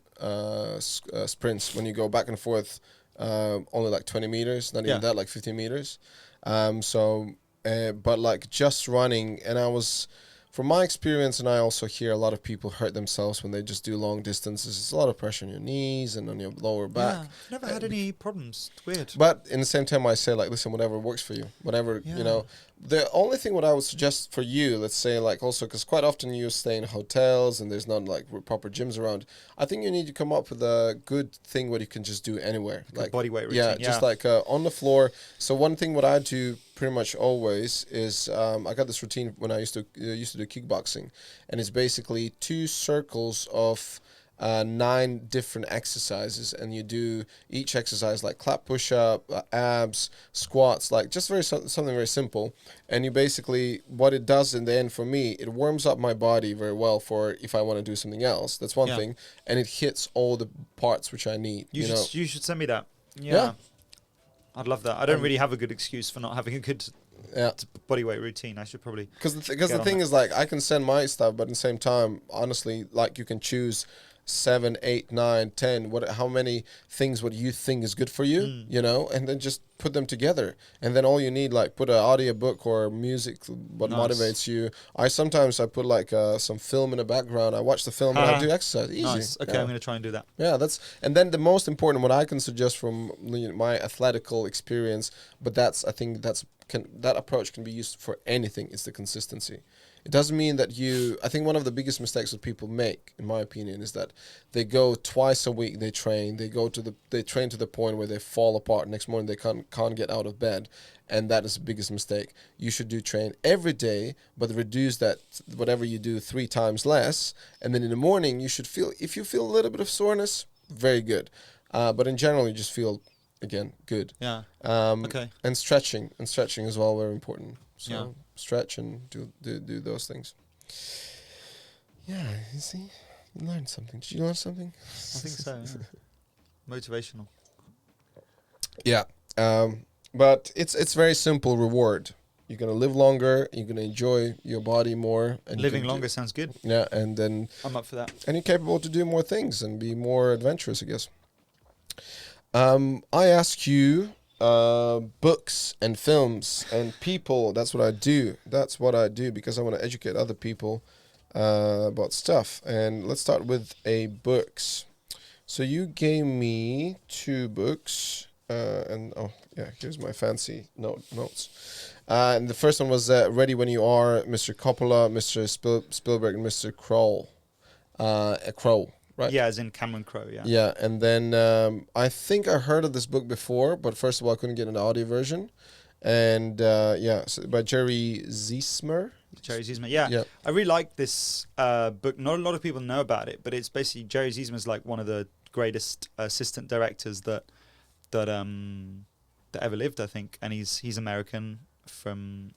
sprints when you go back and forth, only like 20 meters, not even that, like 15 meters. But like just running, and I was, from my experience, and I also hear a lot of people hurt themselves when they just do long distances. It's a lot of pressure on your knees and on your lower back.
Yeah, I've never had any problems. It's weird.
But in the same time, I say like, listen, whatever works for you, whatever, The only thing what I would suggest for you, let's say like also, because quite often you stay in hotels and there's not like proper gyms around. I think you need to come up with a good thing what you can just do anywhere.
Like body weight routine.
Just like on the floor. So one thing what I do pretty much always is I got this routine when I used to do kickboxing, and it's basically 2 circles of 9 different exercises, and you do each exercise like clap, push up, abs, squats, like just something very simple. And you basically, what it does in the end for me, it warms up my body very well for if I want to do something else. That's one thing, and it hits all the parts which I need.
You should send me that. Yeah. I'd love that. I don't really have a good excuse for not having a good body weight routine. I should probably,
because the thing is like I can send my stuff, but at the same time, honestly, like you can choose 7, 8, 9, 10. How many things what you think is good for you, and then just put them together, and then all you need, like, put an audio book or music, what
Nice.
motivates you. I put like some film in the background. I watch the film and I do exercise. Easy.
Nice. Okay,
Yeah.
I'm going to try and do that.
Yeah, and then the most important, what I can suggest from my athletical experience, but I think that approach can be used for anything, is the consistency. It doesn't mean that I think one of the biggest mistakes that people make, in my opinion, is that they go twice a week, they train, they train to the point where they fall apart. Next morning they can't get out of bed, and that is the biggest mistake. You should train every day, but reduce that, whatever you do, 3 times less, and then in the morning you should feel, if you feel a little bit of soreness, very good. But in general, you just feel, again, good.
Yeah. Okay.
And stretching as well, very important. So
Yeah.
stretch and do those things. Yeah, you see, you learned something. Did you learn something?
I think so. Yeah. Motivational.
Yeah. But it's very simple reward. You're gonna live longer. You're gonna enjoy your body more. And you
Living
can
longer sounds good.
yeah, and then
I'm up for that.
and you're capable to do more things and be more adventurous, I guess. I ask you books and films and people. That's what I do. Because I want to educate other people about stuff. And let's start with books. So you gave me 2 books. Here's my fancy notes. And the first one was Ready When You Are, Mr. Coppola, Mr. Spielberg, and Mr. Kroll. Crow, right?
Yeah, as in Cameron Crowe. Yeah.
Yeah, and then I think I heard of this book before, but first of all, I couldn't get an audio version. And so by Jerry Ziesmer.
Jerry Ziesmer. Yeah.
Yeah.
I really like this book. Not a lot of people know about it, but it's basically Jerry Ziesmer's like one of the greatest assistant directors that ever lived, I think. And he's American, from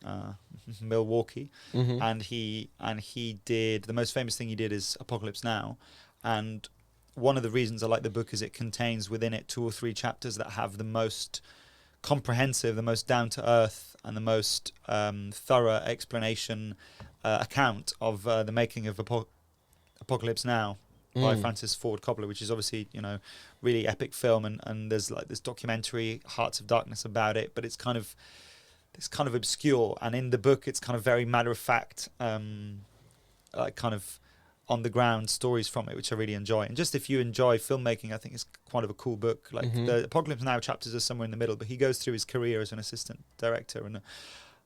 Milwaukee,
Mm-hmm.
and he did, the most famous thing he did is Apocalypse Now. And one of the reasons I like the book is it contains within it 2 or 3 chapters that have the most comprehensive, the most down to earth, and the most thorough explanation account of the making of Apocalypse Now by Francis Ford Coppola, which is obviously, really epic film, and there's like this documentary Hearts of Darkness about it, but it's kind of obscure, and in the book it's kind of very matter of fact, like kind of on the ground stories from it, which I really enjoy. And just if you enjoy filmmaking, I think it's quite of a cool book. Like the Apocalypse Now chapters are somewhere in the middle, but he goes through his career as an assistant director, and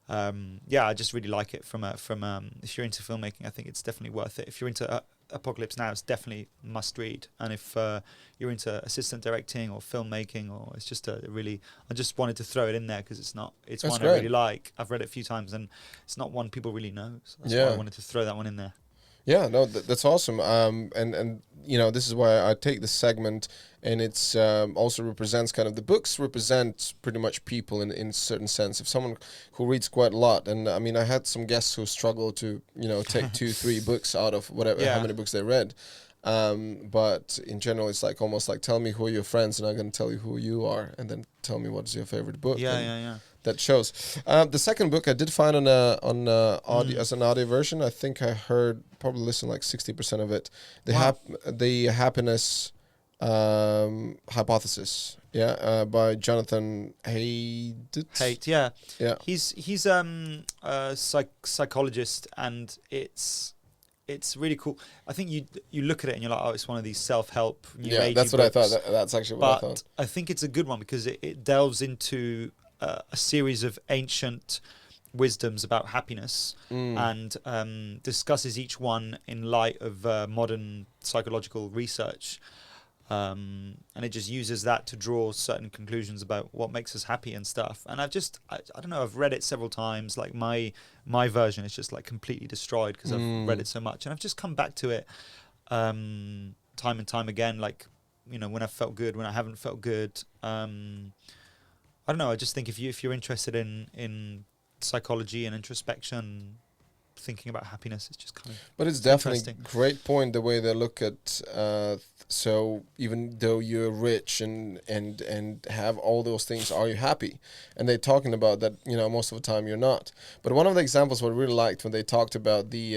I just really like it. From if you're into filmmaking, I think it's definitely worth it. If you're into Apocalypse Now, it's definitely must read. And if you're into assistant directing or filmmaking, or it's just I just wanted to throw it in there because it's
That's
one
great.
I really like. I've read it a few times, and it's not one people really know. So that's why I wanted to throw that one in there.
Yeah, no, that's awesome. And this is why I take this segment, and it's also represents kind of, the books represent pretty much people in a certain sense. If someone who reads quite a lot, and I mean, I had some guests who struggle to take 2-3 books out of whatever how many books they read. But in general, it's like almost like, tell me who are your friends, and I'm going to tell you who you are, and then tell me what's your favorite book.
Yeah.
That shows. The second book I did find on audio as an audio version. I think I probably listened like 60% of it. The Happiness Hypothesis. Yeah, by Jonathan Haidt.
Yeah.
Yeah.
He's a psychologist, and it's really cool. I think you look at it and you're like, oh, it's one of these self-help new agey
that's what
books.
I thought. That's actually what I thought.
But I think it's a good one because it delves into a series of ancient wisdoms about happiness, and discusses each one in light of modern psychological research, and it just uses that to draw certain conclusions about what makes us happy and stuff. And I don't know, I've read it several times. Like my version is just like completely destroyed because I've read it so much, and I've just come back to it time and time again, like when I felt good, when I haven't felt good. I don't know. I just think if you're interested in psychology and introspection, thinking about happiness, it's just kind of.
But it's definitely a great point the way they look at. So even though you're rich and have all those things, are you happy? And they're talking about that. Most of the time you're not. But one of the examples what I really liked when they talked about the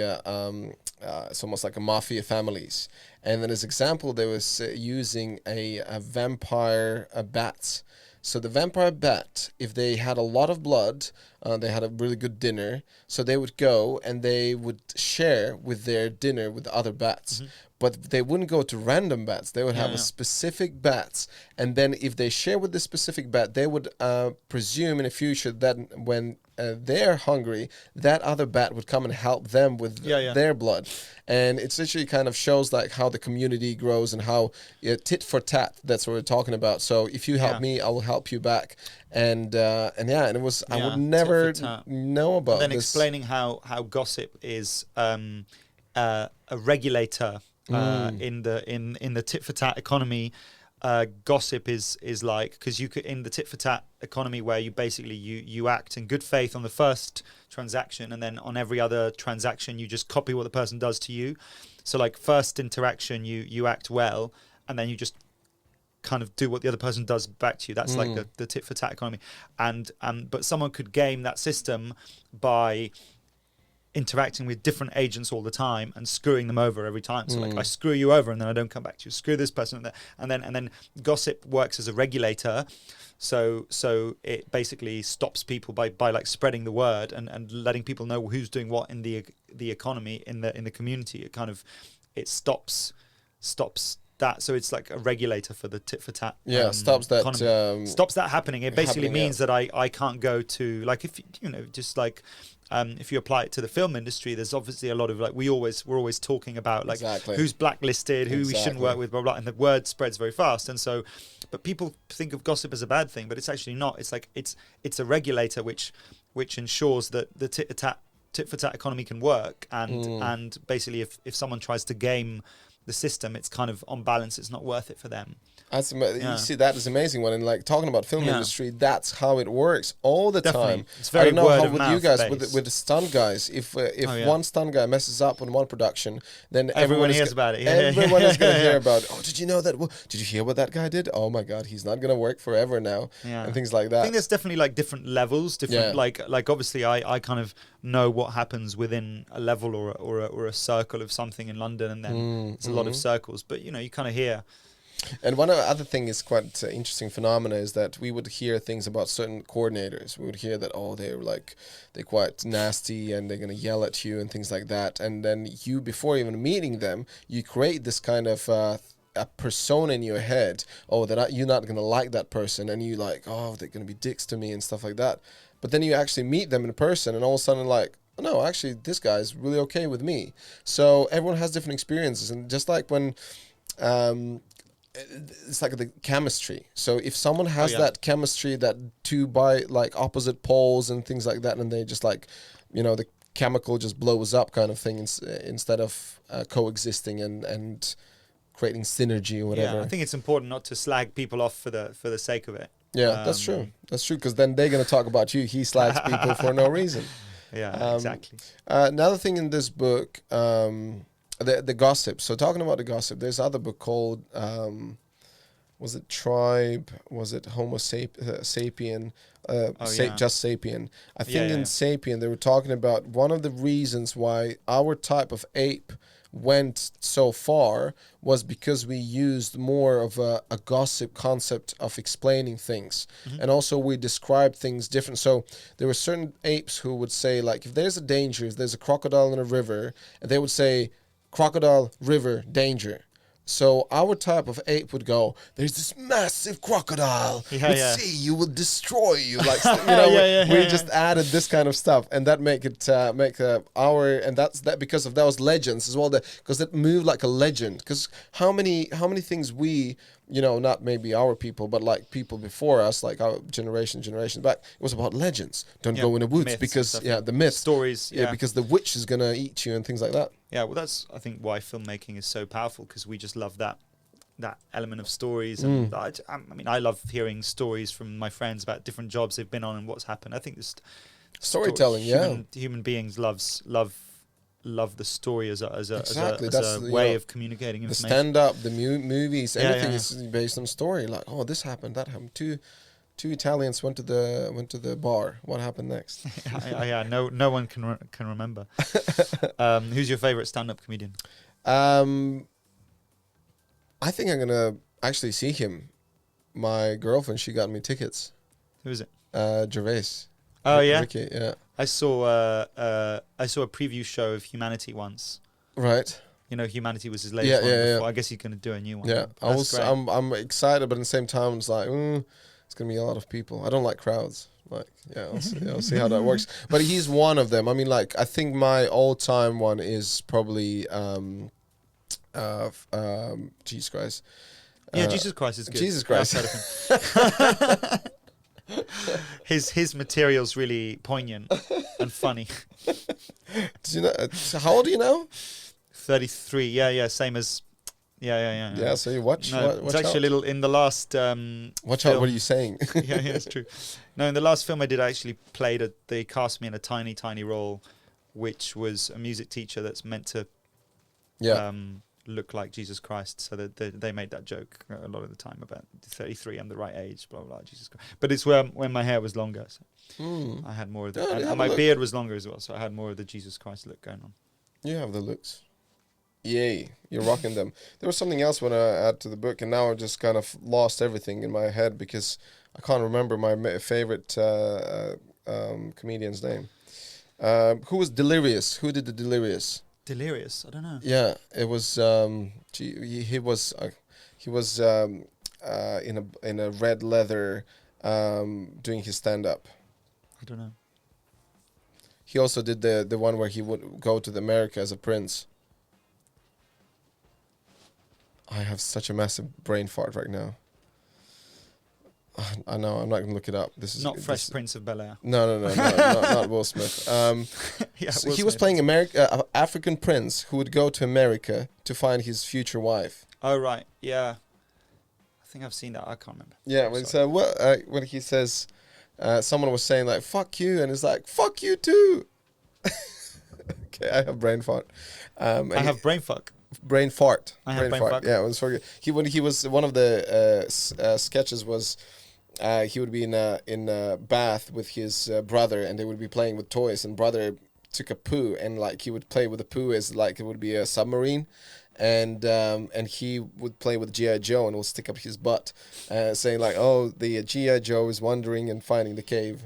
it's almost like a mafia families, and then as example they was using a vampire bats So the vampire bat, if they had a lot of blood, they had a really good dinner, so they would go and they would share with their dinner with other bats. But they wouldn't go to random bats. They would have a specific bats. And then if they share with the specific bat, they would presume in the future that when they're hungry, that other bat would come and help them with their blood. And it literally kind of shows like how the community grows and how tit for tat, that's what we're talking about. So if you help me, I will help you back. And it was, I would never know about
then
this.
Explaining how gossip is a regulator in the tit for tat economy. Gossip is like, because you could, in the tit for tat economy, where you basically you act in good faith on the first transaction, and then on every other transaction you just copy what the person does to you. So like first interaction you act well, and then you just kind of do what the other person does back to you. That's like the tit for tat economy. And but someone could game that system by interacting with different agents all the time and screwing them over every time. So like I screw you over and then I don't come back to you. Screw this person and then gossip works as a regulator. So it basically stops people by like spreading the word and letting people know who's doing what in the economy, in the community. It stops that. So it's like a regulator for the tit for tat.
Stops that
stops that happening. It basically means that I can't go to, like, if you know, just like if you apply it to the film industry, there's obviously a lot of like we're always talking about like who's blacklisted, who we shouldn't work with, blah blah, and the word spreads very fast. And so, but people think of gossip as a bad thing, but it's actually not. It's like it's a regulator which ensures that the tit for tat economy can work, and basically if someone tries to game the system, it's kind of on balance, it's not worth it for them.
You see, that is amazing one. And like talking about film industry, that's how it works all the time.
It's very
I don't know
word
how
of
with
mouth
you guys,
based.
with the stunt guys, if one stunt guy messes up on one production, then
everyone hears about it.
Everyone is going to hear about it. Oh, did you know that? Did you hear what that guy did? Oh my God, he's not going to work forever now. And things like that.
I think there's definitely like different levels, like obviously I kind of know what happens within a level or a circle of something in London, and then there's a lot of circles, but you know, you kind of hear.
And one other thing is quite interesting phenomena is that we would hear things about certain coordinators. We would hear that, they're quite nasty and they're going to yell at you and things like that. And then you, before even meeting them, you create this kind of a persona in your head. Oh, you're not going to like that person. And you like, oh, they're going to be dicks to me and stuff like that. But then you actually meet them in person and all of a sudden like, oh, no, actually this guy's really okay with me. So everyone has different experiences. And just like when... it's like the chemistry. So if someone has that chemistry, that two by like opposite poles and things like that, and they just like, you know, the chemical just blows up kind of thing instead of coexisting and creating synergy or whatever.
Yeah, I think it's important not to slag people off for the sake of it.
Yeah, that's true. That's true, because then they're going to talk about you. He slags people for no reason.
Yeah, exactly.
Another thing in this book, the gossip. So talking about the gossip, there's another book called, was it Tribe? Was it Homo Sapien? Just Sapien. I think in Sapien, they were talking about one of the reasons why our type of ape went so far was because we used more of a gossip concept of explaining things. And also we described things different. So there were certain apes who would say, like, if there's a danger, if there's a crocodile in a river, and they would say, crocodile, river, danger. So our type of ape would go, there's this massive crocodile. See, you will destroy you. Like, we just added this kind of stuff, and that make and that's that because of those legends as well. Because it moved like a legend. Because how many things we, you know, not maybe our people, but like people before us, like our generation back, it was about legends. Don't go in the woods because the myths,
stories,
because the witch is gonna eat you and things like that.
Yeah, well, that's, I think, why filmmaking is so powerful, because we just love that element of stories. And I mean, I love hearing stories from my friends about different jobs they've been on and what's happened. I think this
storytelling,
human beings love the story as a way of communicating information.
The stand-up, the movies, everything is based on story. Like, oh, this happened, that happened. Two Italians went to the bar. What happened next?
No one can remember. Who's your favorite stand-up comedian?
I think I'm gonna actually see him my girlfriend, she got me tickets.
Who is it?
Gervais.
Oh yeah,
Ricky, yeah.
I saw a preview show of Humanity once.
Right.
You know, Humanity was his latest one.
Yeah.
Before. I guess he's going to do a new one.
Yeah.
That's great.
I'm excited, but at the same time, it's like, it's gonna be a lot of people. I don't like crowds. Like, yeah, I'll see how that works. But he's one of them. I mean, like, I think my all-time one is probably Jesus Christ.
Yeah, Jesus Christ is good.
Jesus Christ.
His material's really poignant and funny.
Do you know, how old are you now?
33. Yeah. Same as. Yeah.
Yeah, so you watch.
No,
watch
it's actually
out.
a little in the last.
Watch
film,
out! What are you saying?
yeah, it's true. No, in the last film I did, I actually played. They cast me in a tiny role, which was a music teacher that's meant to.
Yeah.
Look like Jesus Christ, so that they made that joke a lot of the time about 33. I'm the right age, blah blah. Jesus Christ, but it's when my hair was longer, so I had more of the,
Yeah,
and my beard was longer as well, so I had more of the Jesus Christ look going on.
You have the looks. Yay, you're rocking them. There was something else when I add to the book, and now I just kind of lost everything in my head because I can't remember my favorite comedian's name. Who was Delirious? Who did the Delirious?
Delirious, I don't know.
Yeah, it was. He was in a red leather doing his stand up.
I don't know.
He also did the one where he would go to America as a prince. I have such a massive brain fart right now. I know, I'm not going to look it up. This is
Not Fresh Prince of Bel-Air.
No, not Will Smith.
Yeah,
so
Will
he was
Smith.
playing African prince who would go to America to find his future wife.
Oh right, yeah. I think I've seen that. I can't remember.
Yeah, when he says, someone was saying like "fuck you," and it's like "fuck you too." Okay, I have brain fart.
I have brain fuck.
Brain fart.
I have brain fuck.
Yeah, it was for when he was one of the sketches was he would be in a bath with his brother, and they would be playing with toys, and brother took a poo, and like he would play with the poo as like it would be a submarine, and he would play with G.I. Joe and will stick up his butt, saying like, oh, the G.I. Joe is wandering and finding the cave.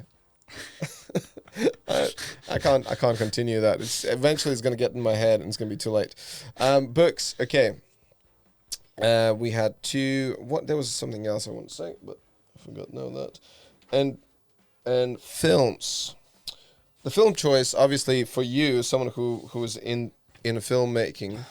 I can't continue that. Eventually it's gonna get in my head and it's gonna be too late. Books, okay. We had two. There was something else I want to say, but I forgot now that. And films. The film choice, obviously, for you, someone who is in filmmaking.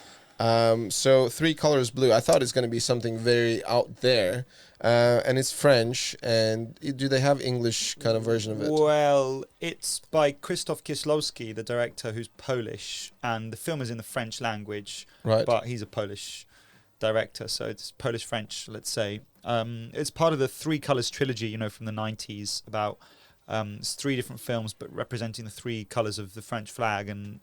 So Three Colors Blue. I thought it's going to be something very out there, and it's French. And do they have English kind of version of it?
Well, it's by Krzysztof Kieślowski, the director, who's Polish, and the film is in the French language.
Right.
But he's a Polish director, so it's Polish-French, let's say. It's part of the Three Colors trilogy, from the 90s, about it's three different films, but representing the three colors of the French flag, and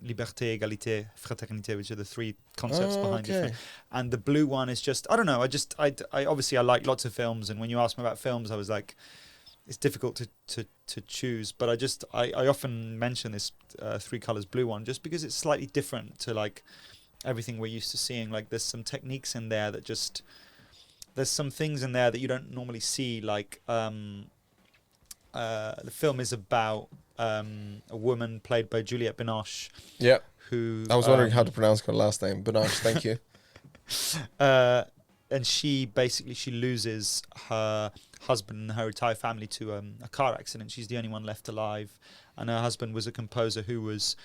liberté, égalité, fraternité, which are the three concepts behind it. And the blue one is just, I don't know, I obviously I like lots of films, and when you asked me about films, I was like, it's difficult to choose, but I often mention this Three Colors Blue one just because it's slightly different to like everything we're used to seeing. Like there's some techniques in there that just, there's some things in there that you don't normally see, like the film is about a woman played by Juliette Binoche.
Yeah.
Who
I was wondering how to pronounce her last name. Binoche, thank you.
And she loses her husband and her entire family to a car accident. She's the only one left alive, and her husband was a composer who was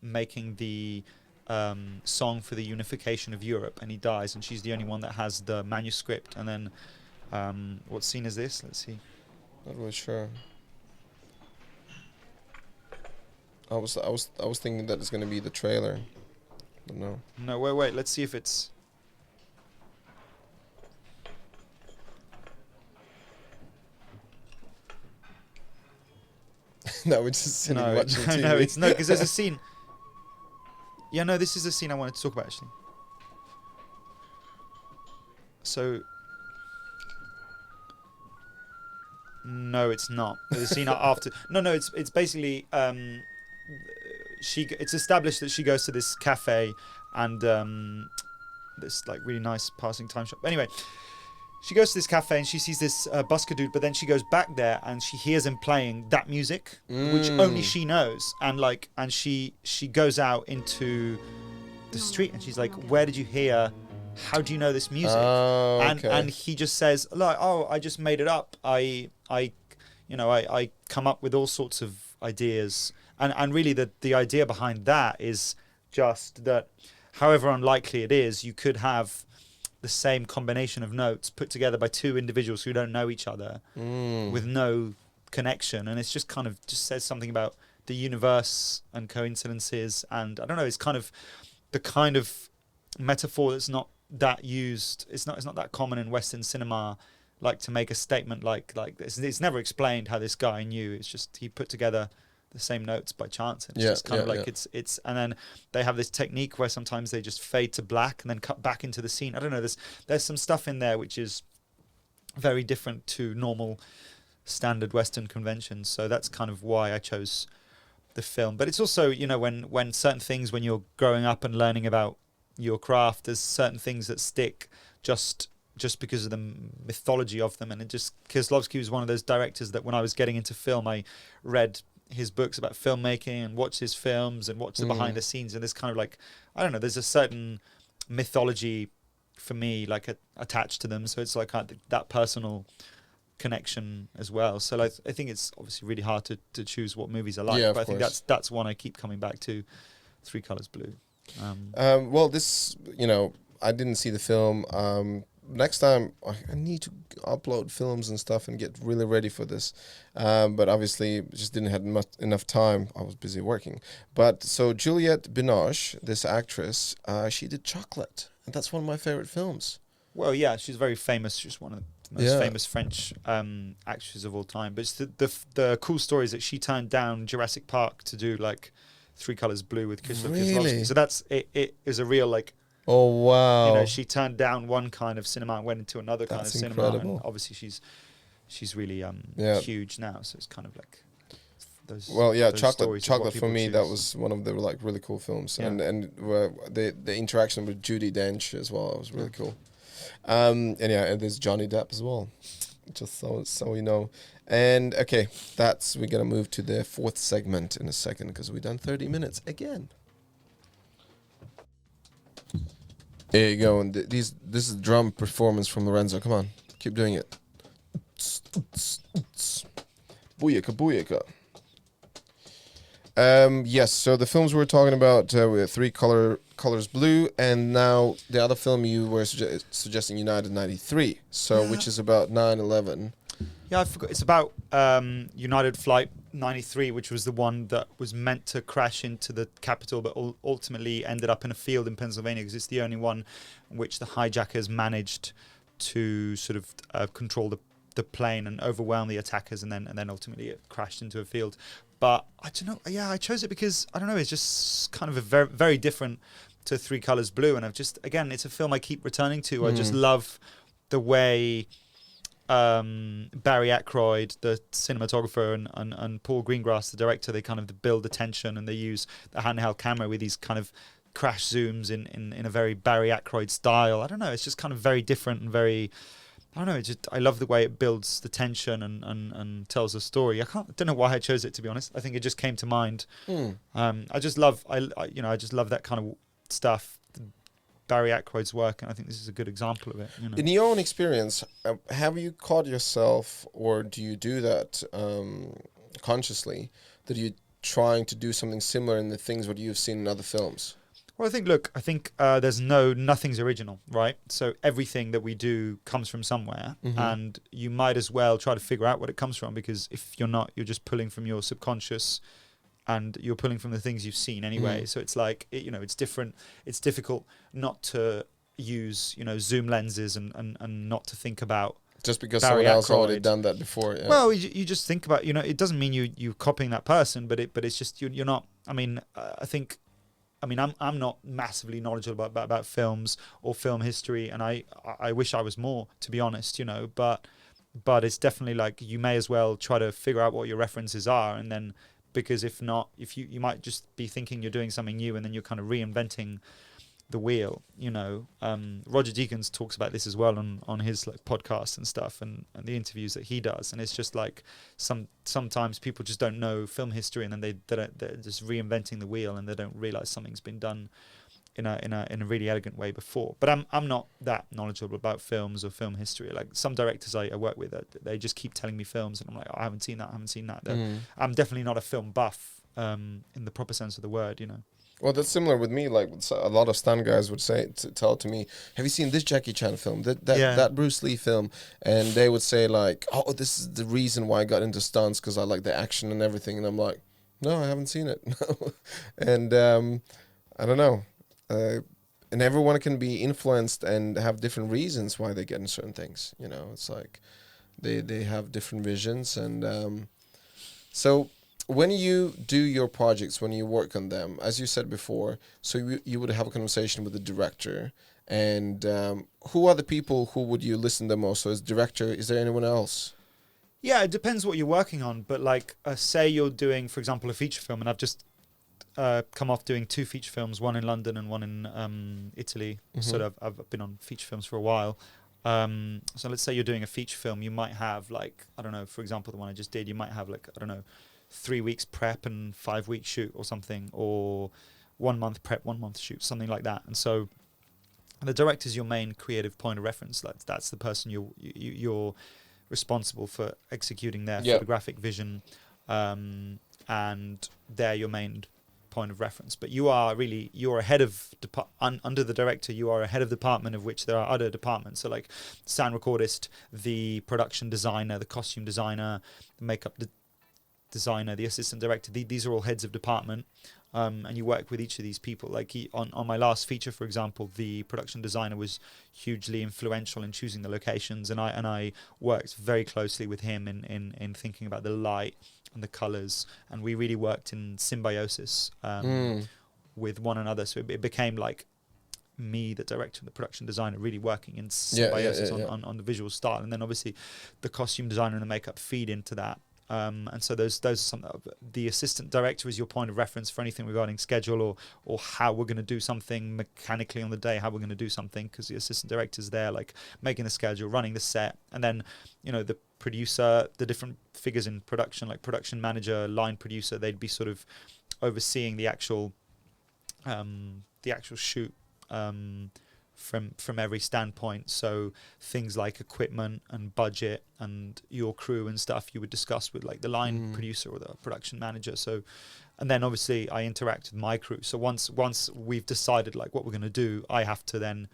making the song for the unification of Europe, and he dies, and she's the only one that has the manuscript. And then what scene is this? Let's see.
Not really sure. I was thinking that it's gonna be the trailer. But no.
No, wait. Let's see if it's.
No, we're just sitting watching TV.
No, it's no, because there's a scene. Yeah, no, this is a scene I wanted to talk about actually. So. No, it's not. The scene after. No, it's basically it's established that she goes to this cafe, and this like really nice passing time shot. Anyway, she goes to this cafe and she sees this busker dude, but then she goes back there and she hears him playing that music, which only she knows. And she goes out into the street and she's like, "Where did you hear? How do you know this music?" And he just says, like, "Oh, I just made it up. I come up with all sorts of ideas." And really the idea behind that is just that, however unlikely it is, you could have the same combination of notes put together by two individuals who don't know each other with no connection. And it's just kind of just says something about the universe and coincidences. And I don't know, it's kind of the kind of metaphor that's not that used. It's not that common in Western cinema, like to make a statement like this. It's never explained how this guy knew. It's just he put together the same notes by chance. And it's just kind of like it's and then they have this technique where sometimes they just fade to black and then cut back into the scene. I don't know, there's some stuff in there which is very different to normal standard Western conventions. So that's kind of why I chose the film. But it's also, you know, when certain things, when you're growing up and learning about your craft, there's certain things that stick just because of the mythology of them. And it just, Kieslowski was one of those directors that when I was getting into film, I read his books about filmmaking and watched his films and watched the behind the scenes. And there's kind of like, I don't know, there's a certain mythology for me, like attached to them. So it's like that personal connection as well. So like, I think it's obviously really hard to choose what movies I like, but I think that's one I keep coming back to, Three Colors Blue.
Well, this, you know, I didn't see the film. Next time I need to upload films and stuff and get really ready for this, but obviously just didn't have enough time. I was busy working. But so Juliette Binoche, this actress, she did Chocolate, and that's one of my favorite films.
Well, yeah, she's very famous. She's one of the most famous French actresses of all time. But it's the cool story is that she turned down Jurassic Park to do like Three Colors Blue with Krzysztof Kieslowski. So that's it is a real like.
Oh wow!
You know, she turned down one kind of cinema and went into another kind of cinema. And obviously, she's really huge now. So it's kind of like those. Well, yeah,
those Chocolate for me, that was one of the like really cool films, and the interaction with Judi Dench as well was really cool. And there's Johnny Depp as well, just so you know. And okay, we're gonna move to the fourth segment in a second because we've done 30 minutes again. There you go, and this is drum performance from Lorenzo. Come on, keep doing it. Booyaka, booyaka. Yes, so the films we were talking about were Three Colors Blue, and now the other film you were suggesting, United 93, which is about 9/11.
Yeah, I forgot. It's about United Flight 93, which was the one that was meant to crash into the Capitol, but ultimately ended up in a field in Pennsylvania because it's the only one in which the hijackers managed to sort of control the plane and overwhelm the attackers, and then ultimately it crashed into a field. But I don't know. Yeah, I chose it because I don't know. It's just kind of a very, very different to Three Colors Blue, and it's a film I keep returning to. I just love the way Barry Ackroyd, the cinematographer, and Paul Greengrass, the director, they kind of build the tension and they use the handheld camera with these kind of crash zooms in a very Barry Ackroyd style. I don't know, it's just kind of very different and very, I don't know, I love the way it builds the tension and tells a story. I don't know why I chose it, to be honest. I think it just came to mind. I just love that kind of stuff, Barry Ackroyd's work, and I think this is a good example of it. You know?
In your own experience, have you caught yourself, or do you do that consciously, that you're trying to do something similar in the things what you've seen in other films?
Well, I think there's nothing's original, right? So everything that we do comes from somewhere, and you might as well try to figure out what it comes from, because if you're not, you're just pulling from your subconscious, and you're pulling from the things you've seen anyway. So it's like, it's different. It's difficult not to use, zoom lenses and not to think about
just because someone else already done that before. Yeah.
Well, you just think about, it doesn't mean you're copying that person, but it's just, you're not, I'm not massively knowledgeable about films or film history, and I wish I was more, to be honest, but it's definitely like, you may as well try to figure out what your references are, and then, because if not, if you might just be thinking you're doing something new, and then you're kind of reinventing the wheel. You know, Roger Deakins talks about this as well on his like podcasts and stuff, and the interviews that he does. And it's just like sometimes people just don't know film history, and then they're just reinventing the wheel, and they don't realize something's been done in a really elegant way before. But I'm not that knowledgeable about films or film history. Like some directors I work with, they just keep telling me films, and I'm like, oh, I haven't seen that. I'm definitely not a film buff in the proper sense of the word, you know.
Well, that's similar with me. Like a lot of stunt guys would tell to me, "Have you seen this Jackie Chan film? That Bruce Lee film?" And they would say like, "Oh, this is the reason why I got into stunts, because I like the action and everything." And I'm like, "No, I haven't seen it." And I don't know. And everyone can be influenced and have different reasons why they get into certain things. You know, it's like they have different visions, and so. When you do your projects, when you work on them, as you said before, so you would have a conversation with the director, and who are the people who would you listen to most? So as director, is there anyone else?
Yeah, it depends what you're working on, but like say you're doing, for example, a feature film, and I've just come off doing 2 feature films, one in London and one in Italy. So I've been on feature films for a while. So let's say you're doing a feature film, you might have like, I don't know, for example, the one I just did, you might have like, I don't know, 3 weeks prep and 5 weeks shoot or something, or 1 month prep, 1 month shoot, something like that. And so the director's your main creative point of reference. That's the person you're responsible for executing their photographic vision, and they're your main point of reference. But you're a head of under the director, you are a head of department, of which there are other departments. So like sound recordist, the production designer, the costume designer, the makeup designer, the assistant director. These are all heads of department, and you work with each of these people. Like on my last feature, for example, the production designer was hugely influential in choosing the locations, and I worked very closely with him in thinking about the light and the colors, and we really worked in symbiosis with one another. So it became like me, the director, and the production designer really working in symbiosis on the visual style, and then obviously the costume designer and the makeup feed into that. And so those are some. The assistant director is your point of reference for anything regarding schedule or how we're going to do something mechanically on the day, how we're going to do something, because the assistant director is there like making the schedule, running the set, and then the producer, the different figures in production, like production manager, line producer, they'd be sort of overseeing the actual shoot. From every standpoint. So things like equipment and budget and your crew and stuff you would discuss with like the line producer or the production manager. So, and then obviously I interact with my crew. So once we've decided like what we're going to do, I have to then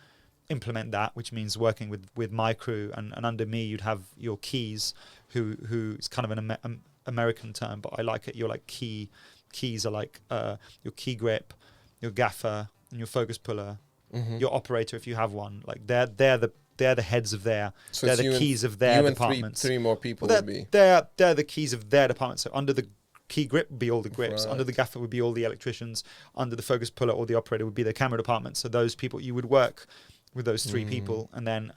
implement that, which means working with my crew, and under me you'd have your keys, who is kind of an American term, but I like it. Your like keys are like your key grip, your gaffer, and your focus puller. Your operator, if you have one, like they're the heads of their, so they're the keys of their departments.
Three more people would be.
They're the keys of their department. So under the key grip would be all the grips. Right. Under the gaffer would be all the electricians. Under the focus puller or the operator would be the camera department. So those people, you would work with those 3 people, and then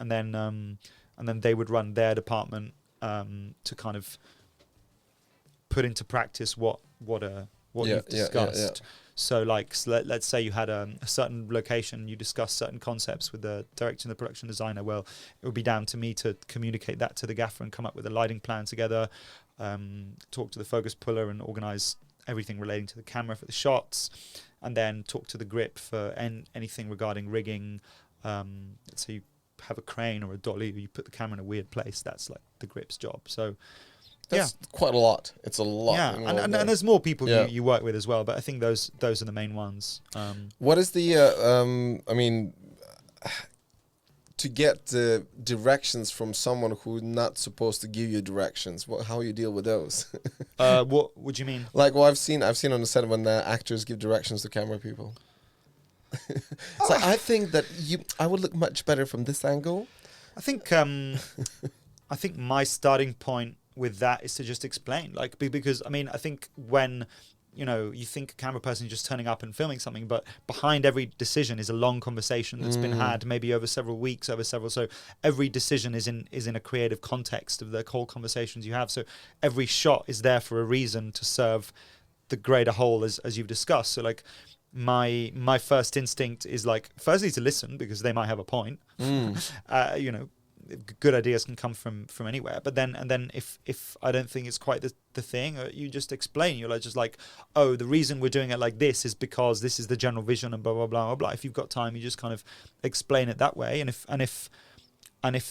they would run their department to kind of put into practice what you've discussed. So like let's say you had a certain location, you discussed certain concepts with the director and the production designer. Well, it would be down to me to communicate that to the gaffer and come up with a lighting plan together, talk to the focus puller and organize everything relating to the camera for the shots, and then talk to the grip for anything regarding rigging. Let's say you have a crane or a dolly, or you put the camera in a weird place, that's like the grip's job. So
that's quite a lot. It's a lot.
Yeah, and there's more people you work with as well, but I think those are the main ones.
What is the, I mean, to get the directions from someone who's not supposed to give you directions, how you deal with those?
What would you mean?
Like, well, I've seen on the set when actors give directions to camera people. It's like, I think that I would look much better from this angle.
I think my starting point with that is to just explain, like, because I mean, I think when you think a camera person is just turning up and filming something, but behind every decision is a long conversation that's been had, maybe over several weeks, so every decision is in a creative context of the whole conversations you have. So every shot is there for a reason to serve the greater whole, as you've discussed. So like my first instinct is like, firstly to listen because they might have a point. You know, good ideas can come from anywhere. But then if I don't think it's quite the thing, you just explain. You're like just like, oh, the reason we're doing it like this is because this is the general vision and blah blah blah blah blah. If you've got time, you just kind of explain it that way. And if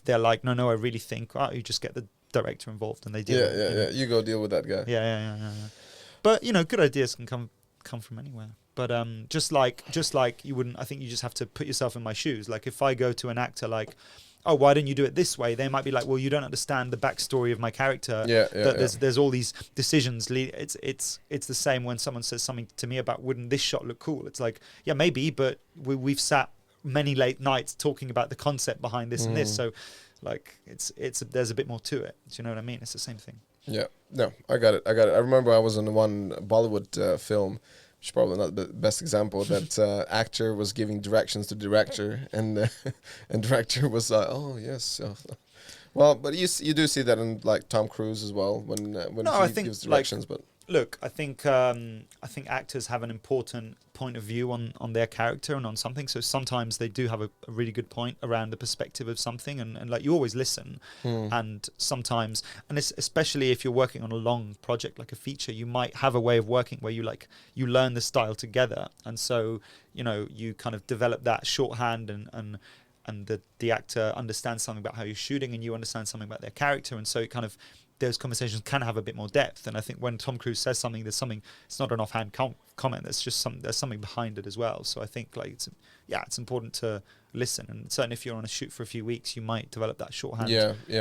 they're like, no, I really think, you just get the director involved and they deal.
Yeah. You go deal with that guy.
Yeah. But you know, good ideas can come from anywhere. But just like you wouldn't, I think you just have to put yourself in my shoes. Like if I go to an actor like, oh, why don't you do it this way? They might be like, well, you don't understand the backstory of my character. There's all these decisions. It's the same when someone says something to me about, wouldn't this shot look cool? It's like, yeah, maybe, but we've sat many late nights talking about the concept behind this and this. So like there's a bit more to it. Do you know what I mean? It's the same thing.
Yeah, no, I got it. I remember I was in one Bollywood film, which is probably not the best example, that actor was giving directions to director, and director was like, oh, yes. Well, but you do see that in like Tom Cruise as well, when he gives directions, but...
Look, I think actors have an important point of view on their character and on something. So sometimes they do have a really good point around the perspective of something, and like you always listen. And sometimes, and especially if you're working on a long project like a feature, you might have a way of working where you learn the style together, and so you know you kind of develop that shorthand and the actor understands something about how you're shooting, and you understand something about their character, and so it kind of. Those conversations can have a bit more depth, and I think when Tom Cruise says something, there's something. It's not an offhand comment. There's just there's something behind it as well. So I think like it's important to listen, and certainly if you're on a shoot for a few weeks, you might develop that shorthand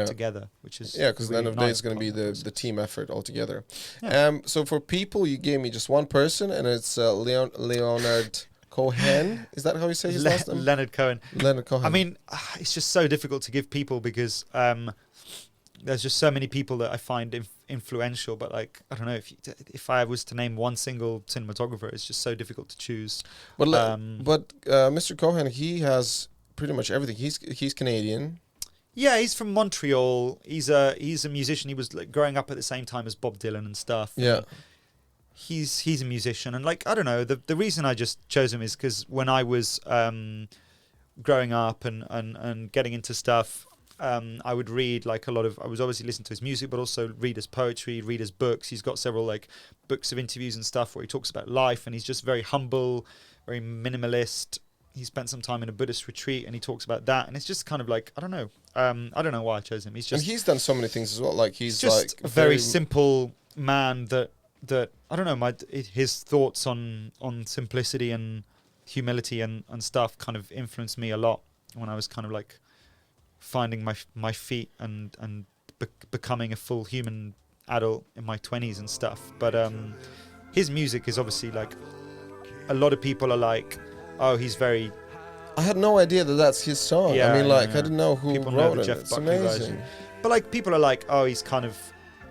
together, which is
because at the end of the day, it's going to be the team effort altogether. Yeah. So for people, you gave me just one person, and it's Leonard Cohen. Is that how you say his last name?
Leonard Cohen.
Leonard Cohen.
I mean, it's just so difficult to give people because. There's just so many people that I find influential, but like I don't know if I was to name one single cinematographer, it's just so difficult to choose.
But Mr. Cohen, he has pretty much everything. He's Canadian.
Yeah, he's from Montreal. He's a musician. He was like growing up at the same time as Bob Dylan and stuff.
Yeah.
And he's a musician, and like I don't know, the reason I just chose him is because when I was growing up and getting into stuff. I would read like I was obviously listening to his music, but also read his poetry, read his books. He's got several like books of interviews and stuff where he talks about life, and he's just very humble, very minimalist. He spent some time in a Buddhist retreat, and he talks about that, and it's just kind of like I don't know why I chose him.
And he's done so many things as well. Like he's
just
like
a very simple man that I don't know. His thoughts on simplicity and humility and stuff kind of influenced me a lot when I was kind of like. Finding my feet and becoming a full human adult in my 20s and stuff. But his music is obviously like a lot of people are like, oh, he's very.
I had no idea that's his song.
Yeah,
I mean, like I didn't know who
people
wrote it.
Jeff
It's
Buckley
amazing.
version. But like people are like, oh, he's kind of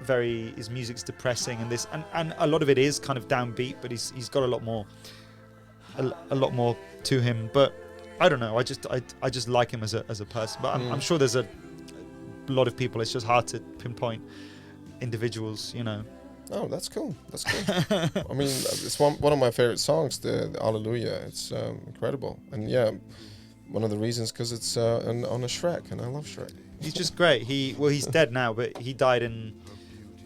his music's depressing and this, and a lot of it is kind of downbeat, but he's got a lot more to him. But I don't know. I just like him as a person. But I'm sure there's a lot of people. It's just hard to pinpoint individuals, you know.
Oh, that's cool. That's cool. I mean, it's one of my favorite songs, the Hallelujah. It's incredible. And yeah, one of the reasons because it's on a Shrek, and I love Shrek.
He's just great. He's dead now, but he died in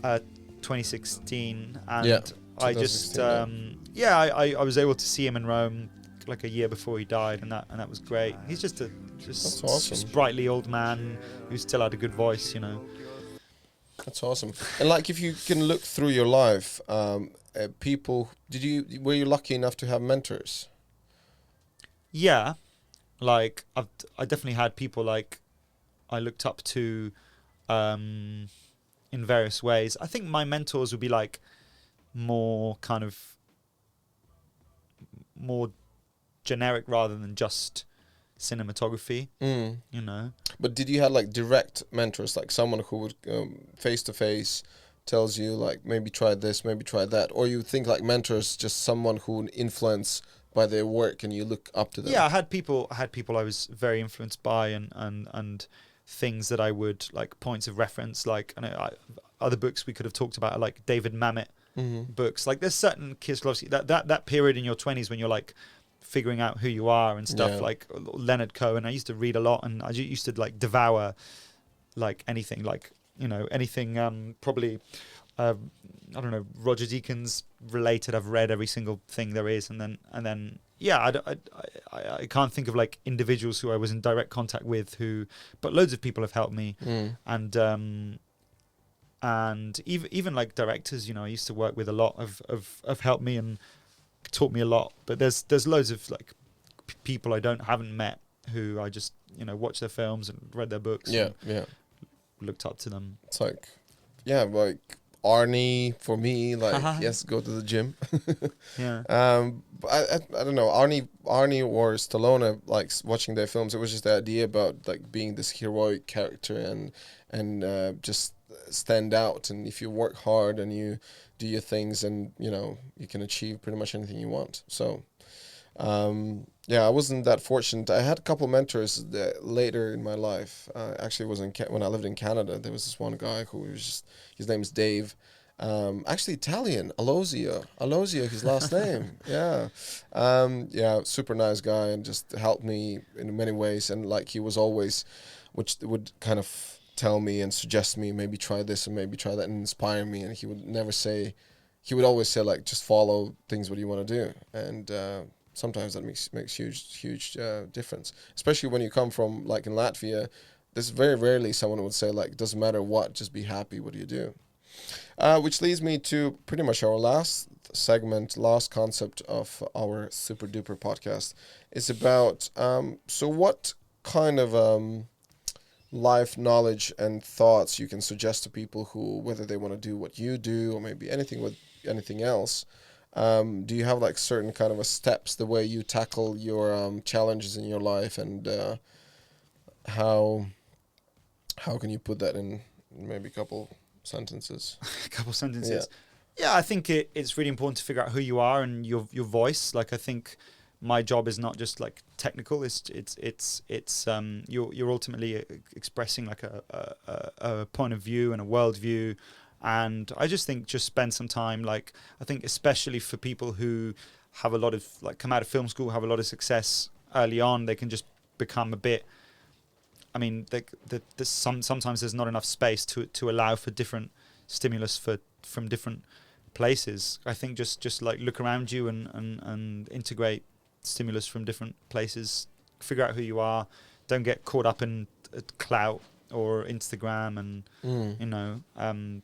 2016, and I just I was able to see him in Rome like a year before he died, and that was great. He's just
awesome.
sprightly old man who still had a good voice, you know.
That's awesome. And like, if you can look through your life, people, were you lucky enough to have mentors?
Yeah, like I definitely had people like I looked up to in various ways. I think my mentors would be like more generic rather than just cinematography, you know.
But did you have like direct mentors, like someone who would face to face tells you like maybe try this, maybe try that, or you think like mentors just someone who would influence by their work and you look up to them?
Yeah, I had people I was very influenced by and things that I would like points of reference, like other books we could have talked about are like David Mamet
Mm-hmm.
books. Like there's certain Kieslowski, that period in your 20s when you're like figuring out who you are and stuff,
Yeah.
like Leonard Cohen. I used to read a lot, and I used to like devour like anything, like, you know, anything probably I don't know, Roger Deakins related. I've read every single thing there is, and then yeah, I can't think of like individuals who I was in direct contact with who, but loads of people have helped me. And even like directors, you know, I used to work with a lot of helped me and taught me a lot. But there's loads of like people I haven't met who I just, you know, watched their films and read their books.
Yeah,
and
yeah.
looked up to them.
It's like, yeah, like Arnie for me, like yes, go to the gym.
Yeah.
But I don't know, Arnie or Stallone, like watching their films, it was just the idea about like being this heroic character and just stand out. And if you work hard and you do your things, and you know, you can achieve pretty much anything you want. So yeah, I wasn't that fortunate. I had a couple mentors later in my life. Actually, it was when I lived in Canada. There was this one guy who was just, his name is Dave. Actually Italian, Alozio, his last name. Yeah. Yeah, super nice guy, and just helped me in many ways. And like he was always, which would kind of tell me and suggest me, maybe try this and maybe try that, and inspire me. And he would never say, he would always say like, just follow things what you want to do. And sometimes that makes huge difference, especially when you come from like in Latvia. There's very rarely someone would say like, doesn't matter what, just be happy what do you do. Which leads me to pretty much our last segment, last concept of our super duper podcast. It's about so what kind of life knowledge and thoughts you can suggest to people who, whether they want to do what you do or maybe anything else. Do you have like certain kind of steps, the way you tackle your challenges in your life, and how can you put that in maybe a couple sentences?
A couple sentences. Yeah, I think it's really important to figure out who you are and your voice. Like, I think my job is not just like technical. It's you're ultimately expressing like a point of view and a world view. And I just think just spend some time, like, I think especially for people who have a lot of, like, come out of film school, have a lot of success early on, they can just become a bit, I mean, sometimes there's not enough space to allow for different stimulus from different places. I think just like look around you and integrate stimulus from different places, figure out who you are, don't get caught up in clout or Instagram, and you know,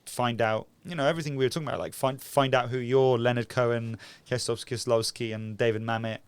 find out, you know, everything we were talking about, like find out who your Leonard Cohen, Krzysztof Kieslowski and David Mamet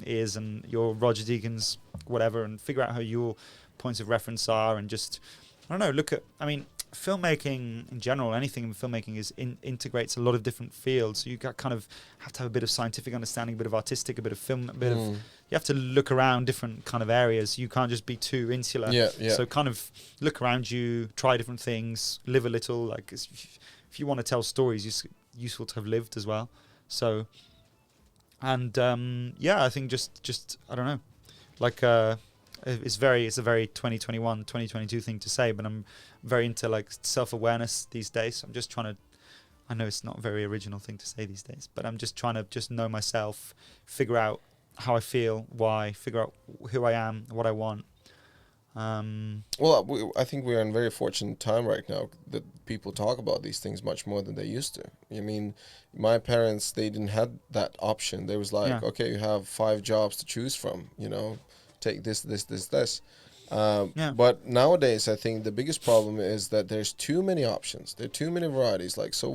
is, and your Roger Deakins, whatever, and figure out how your points of reference are, and just, I don't know, look at, I mean, filmmaking in general, anything in filmmaking integrates a lot of different fields. So you kind of have to have a bit of scientific understanding, a bit of artistic, a bit of film, a bit of, you have to look around different kind of areas. You can't just be too insular.
Yeah.
So kind of look around you, try different things, live a little. Like, if you want to tell stories, it's useful to have lived as well. So, and yeah, I think just I don't know, like it's a very 2021, 2022 thing to say, but I'm very into like self-awareness these days. I'm just trying to, I know it's not a very original thing to say these days, but I'm just trying to just know myself, figure out how I feel, why, figure out who I am, what I want.
Well, I think we're in a very fortunate time right now that people talk about these things much more than they used to. I mean, my parents, they didn't have that option. They was like, okay, you have 5 jobs to choose from, you know, take this. But nowadays, I think the biggest problem is that there's too many options. There are too many varieties. Like, so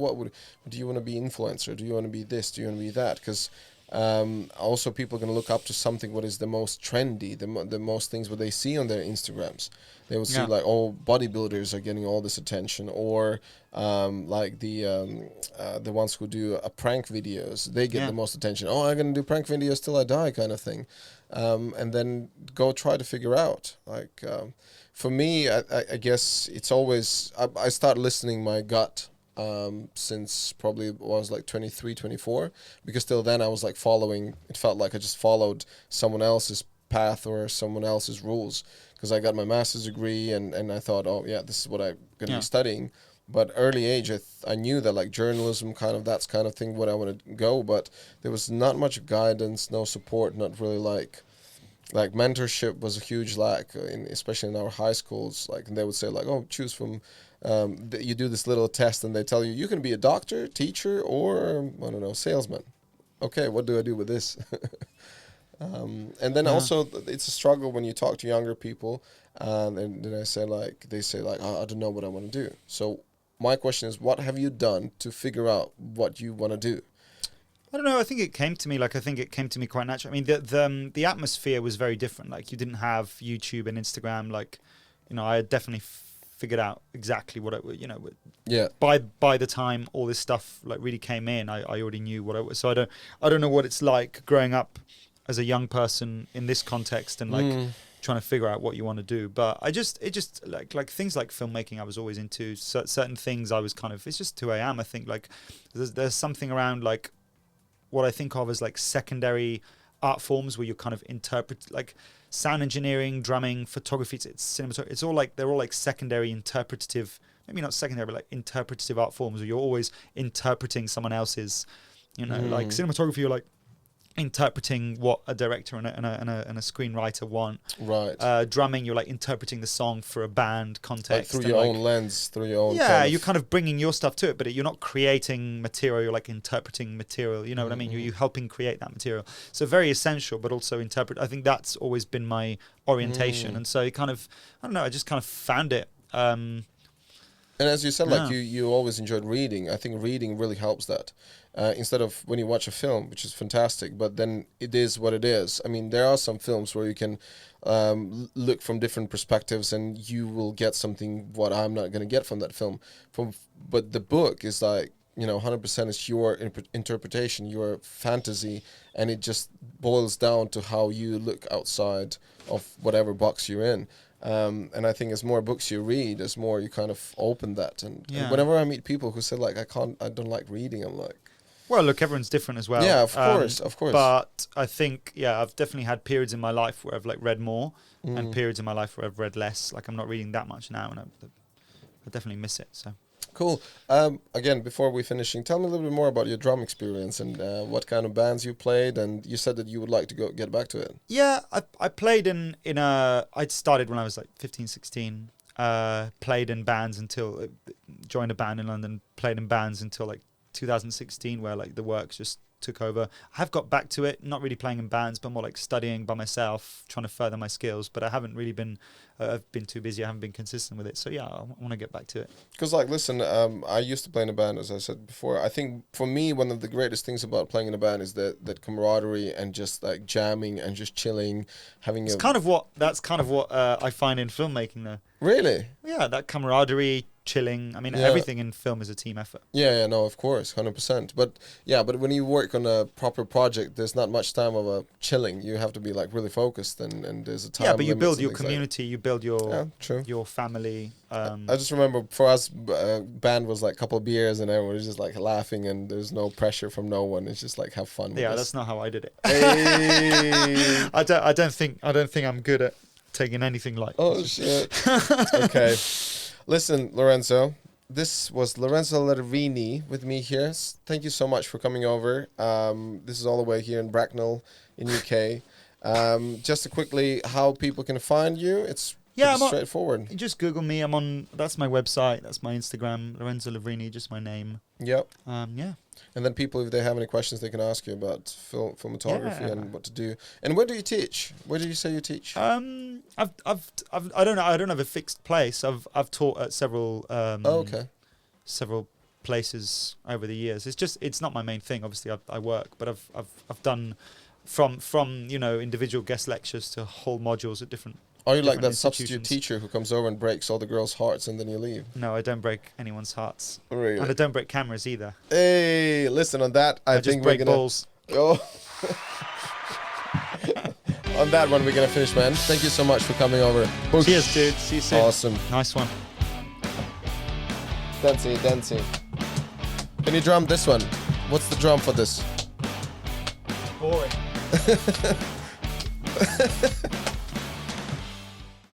do you want to be influencer? Do you want to be this? Do you want to be that? Because also people are going to look up to something what is the most trendy, the most things what they see on their Instagrams. They will see like, oh, bodybuilders are getting all this attention, or like the ones who do prank videos, they get the most attention. Oh, I'm going to do prank videos till I die, kind of thing. And then go try to figure out. Like, for me, I guess it's always, I started listening my gut since probably was like 23, 24, because till then I was like following, it felt like I just followed someone else's path or someone else's rules, because I got my master's degree and I thought, oh yeah, this is what I'm going to be studying. but early age, I knew that like journalism, kind of that's kind of thing what I want to go. But there was not much guidance, no support, not really like mentorship was a huge lack, especially in our high schools. Like, and they would say like, oh, choose from. You do this little test, and they tell you can be a doctor, teacher, or I don't know, salesman. Okay, what do I do with this? And then also it's a struggle when you talk to younger people, and then they say like, oh, I don't know what I want to do. So my question is, what have you done to figure out what you want to do?
I don't know. I think it came to me quite naturally. I mean, the atmosphere was very different. Like, you didn't have YouTube and Instagram. Like, you know, I had definitely figured out exactly what by the time all this stuff like really came in, I already knew what I was. So I don't know what it's like growing up as a young person in this context and like trying to figure out what you want to do. But it just like things like filmmaking I was always into. Certain things I was kind of, it's just who I am. I think like there's something around like what I think of as like secondary art forms where you kind of interpret, like sound engineering, drumming, photography, it's cinematography. It's all like, they're all like secondary interpretative, maybe not secondary, but like interpretative art forms where you're always interpreting someone else's, you know, like cinematography, you're like interpreting what a director and a screenwriter want.
Right.
Drumming, you're like interpreting the song for a band context.
Like through your own lens, through your own.
Yeah, you're kind of bringing your stuff to it, but you're not creating material. You're like interpreting material. You know what I mean? You're helping create that material. So very essential, but also interpret. I think that's always been my orientation, and so it kind of, I don't know, I just kind of found it.
And as you said, like you always enjoyed reading. I think reading really helps that. Instead of when you watch a film, which is fantastic, but then it is what it is. I mean, there are some films where you can look from different perspectives and you will get something what I'm not going to get from that film. But the book is like, you know, 100% is your interpretation, your fantasy, and it just boils down to how you look outside of whatever box you're in. And I think as more books you read, as more you kind of open that. And whenever I meet people who say like, I don't like reading, I'm like,
well, look, everyone's different as well.
Yeah, of course.
But I think, I've definitely had periods in my life where I've like read more, and periods in my life where I've read less. Like, I'm not reading that much now, and I definitely miss it. So
cool. Again, before we finishing, tell me a little bit more about your drum experience and what kind of bands you played. And you said that you would like to get back to it.
Yeah, I played I started when I was like 15, 16. Played in bands until joined a band in London. Played in bands until like 2016, where like the work just took over. I have got back to it, not really playing in bands, but more like studying by myself, trying to further my skills. But I haven't really been, I've been too busy. I haven't been consistent with it. So yeah, I want to get back to it. Because
like, listen, I used to play in a band, as I said before. I think for me, one of the greatest things about playing in a band is that camaraderie and just like jamming and just chilling, having. That's kind of what
I find in filmmaking, though.
Really?
Yeah, that camaraderie. Chilling. I mean, everything in film is a team effort.
Yeah, no, of course, 100%. But when you work on a proper project, there's not much time of a chilling. You have to be like really focused, and there's a time.
Yeah, but you build your community, you build your family.
I just remember for us, band was like a couple of beers, and everyone was just like laughing, and there's no pressure from no one. It's just like have fun.
Yeah, that's not how I did it.
Hey.
I don't think I'm good at taking anything like.
Oh shit. Okay. Listen, Lorenzo, this was Lorenzo Lervini with me here. Thank you so much for coming over. This is all the way here in Bracknell in UK. Just quickly, how people can find you, it's straightforward.
Just Google me. I'm on, that's my website, that's my Instagram, Lorenzo Lervini, just my name.
Yep.
Yeah.
And then people, if they have any questions, they can ask you about filmography and what to do. And where do you teach? Where do you say you teach?
I don't know. I don't have a fixed place. I've taught at several. Several places over the years. It's not my main thing. Obviously, I work, but I've done from individual guest lectures to whole modules at different.
Are you like that substitute teacher who comes over and breaks all the girls' hearts and then you leave?
No, I don't break anyone's hearts.
Really?
And I don't break cameras either.
Hey, listen, on that, I think
just break balls.
Oh. On that one, we're going to finish, man. Thank you so much for coming over.
Cheers, dude. See you soon.
Awesome.
Nice one.
Dancing. Can you drum this one? What's the drum for this?
Boring.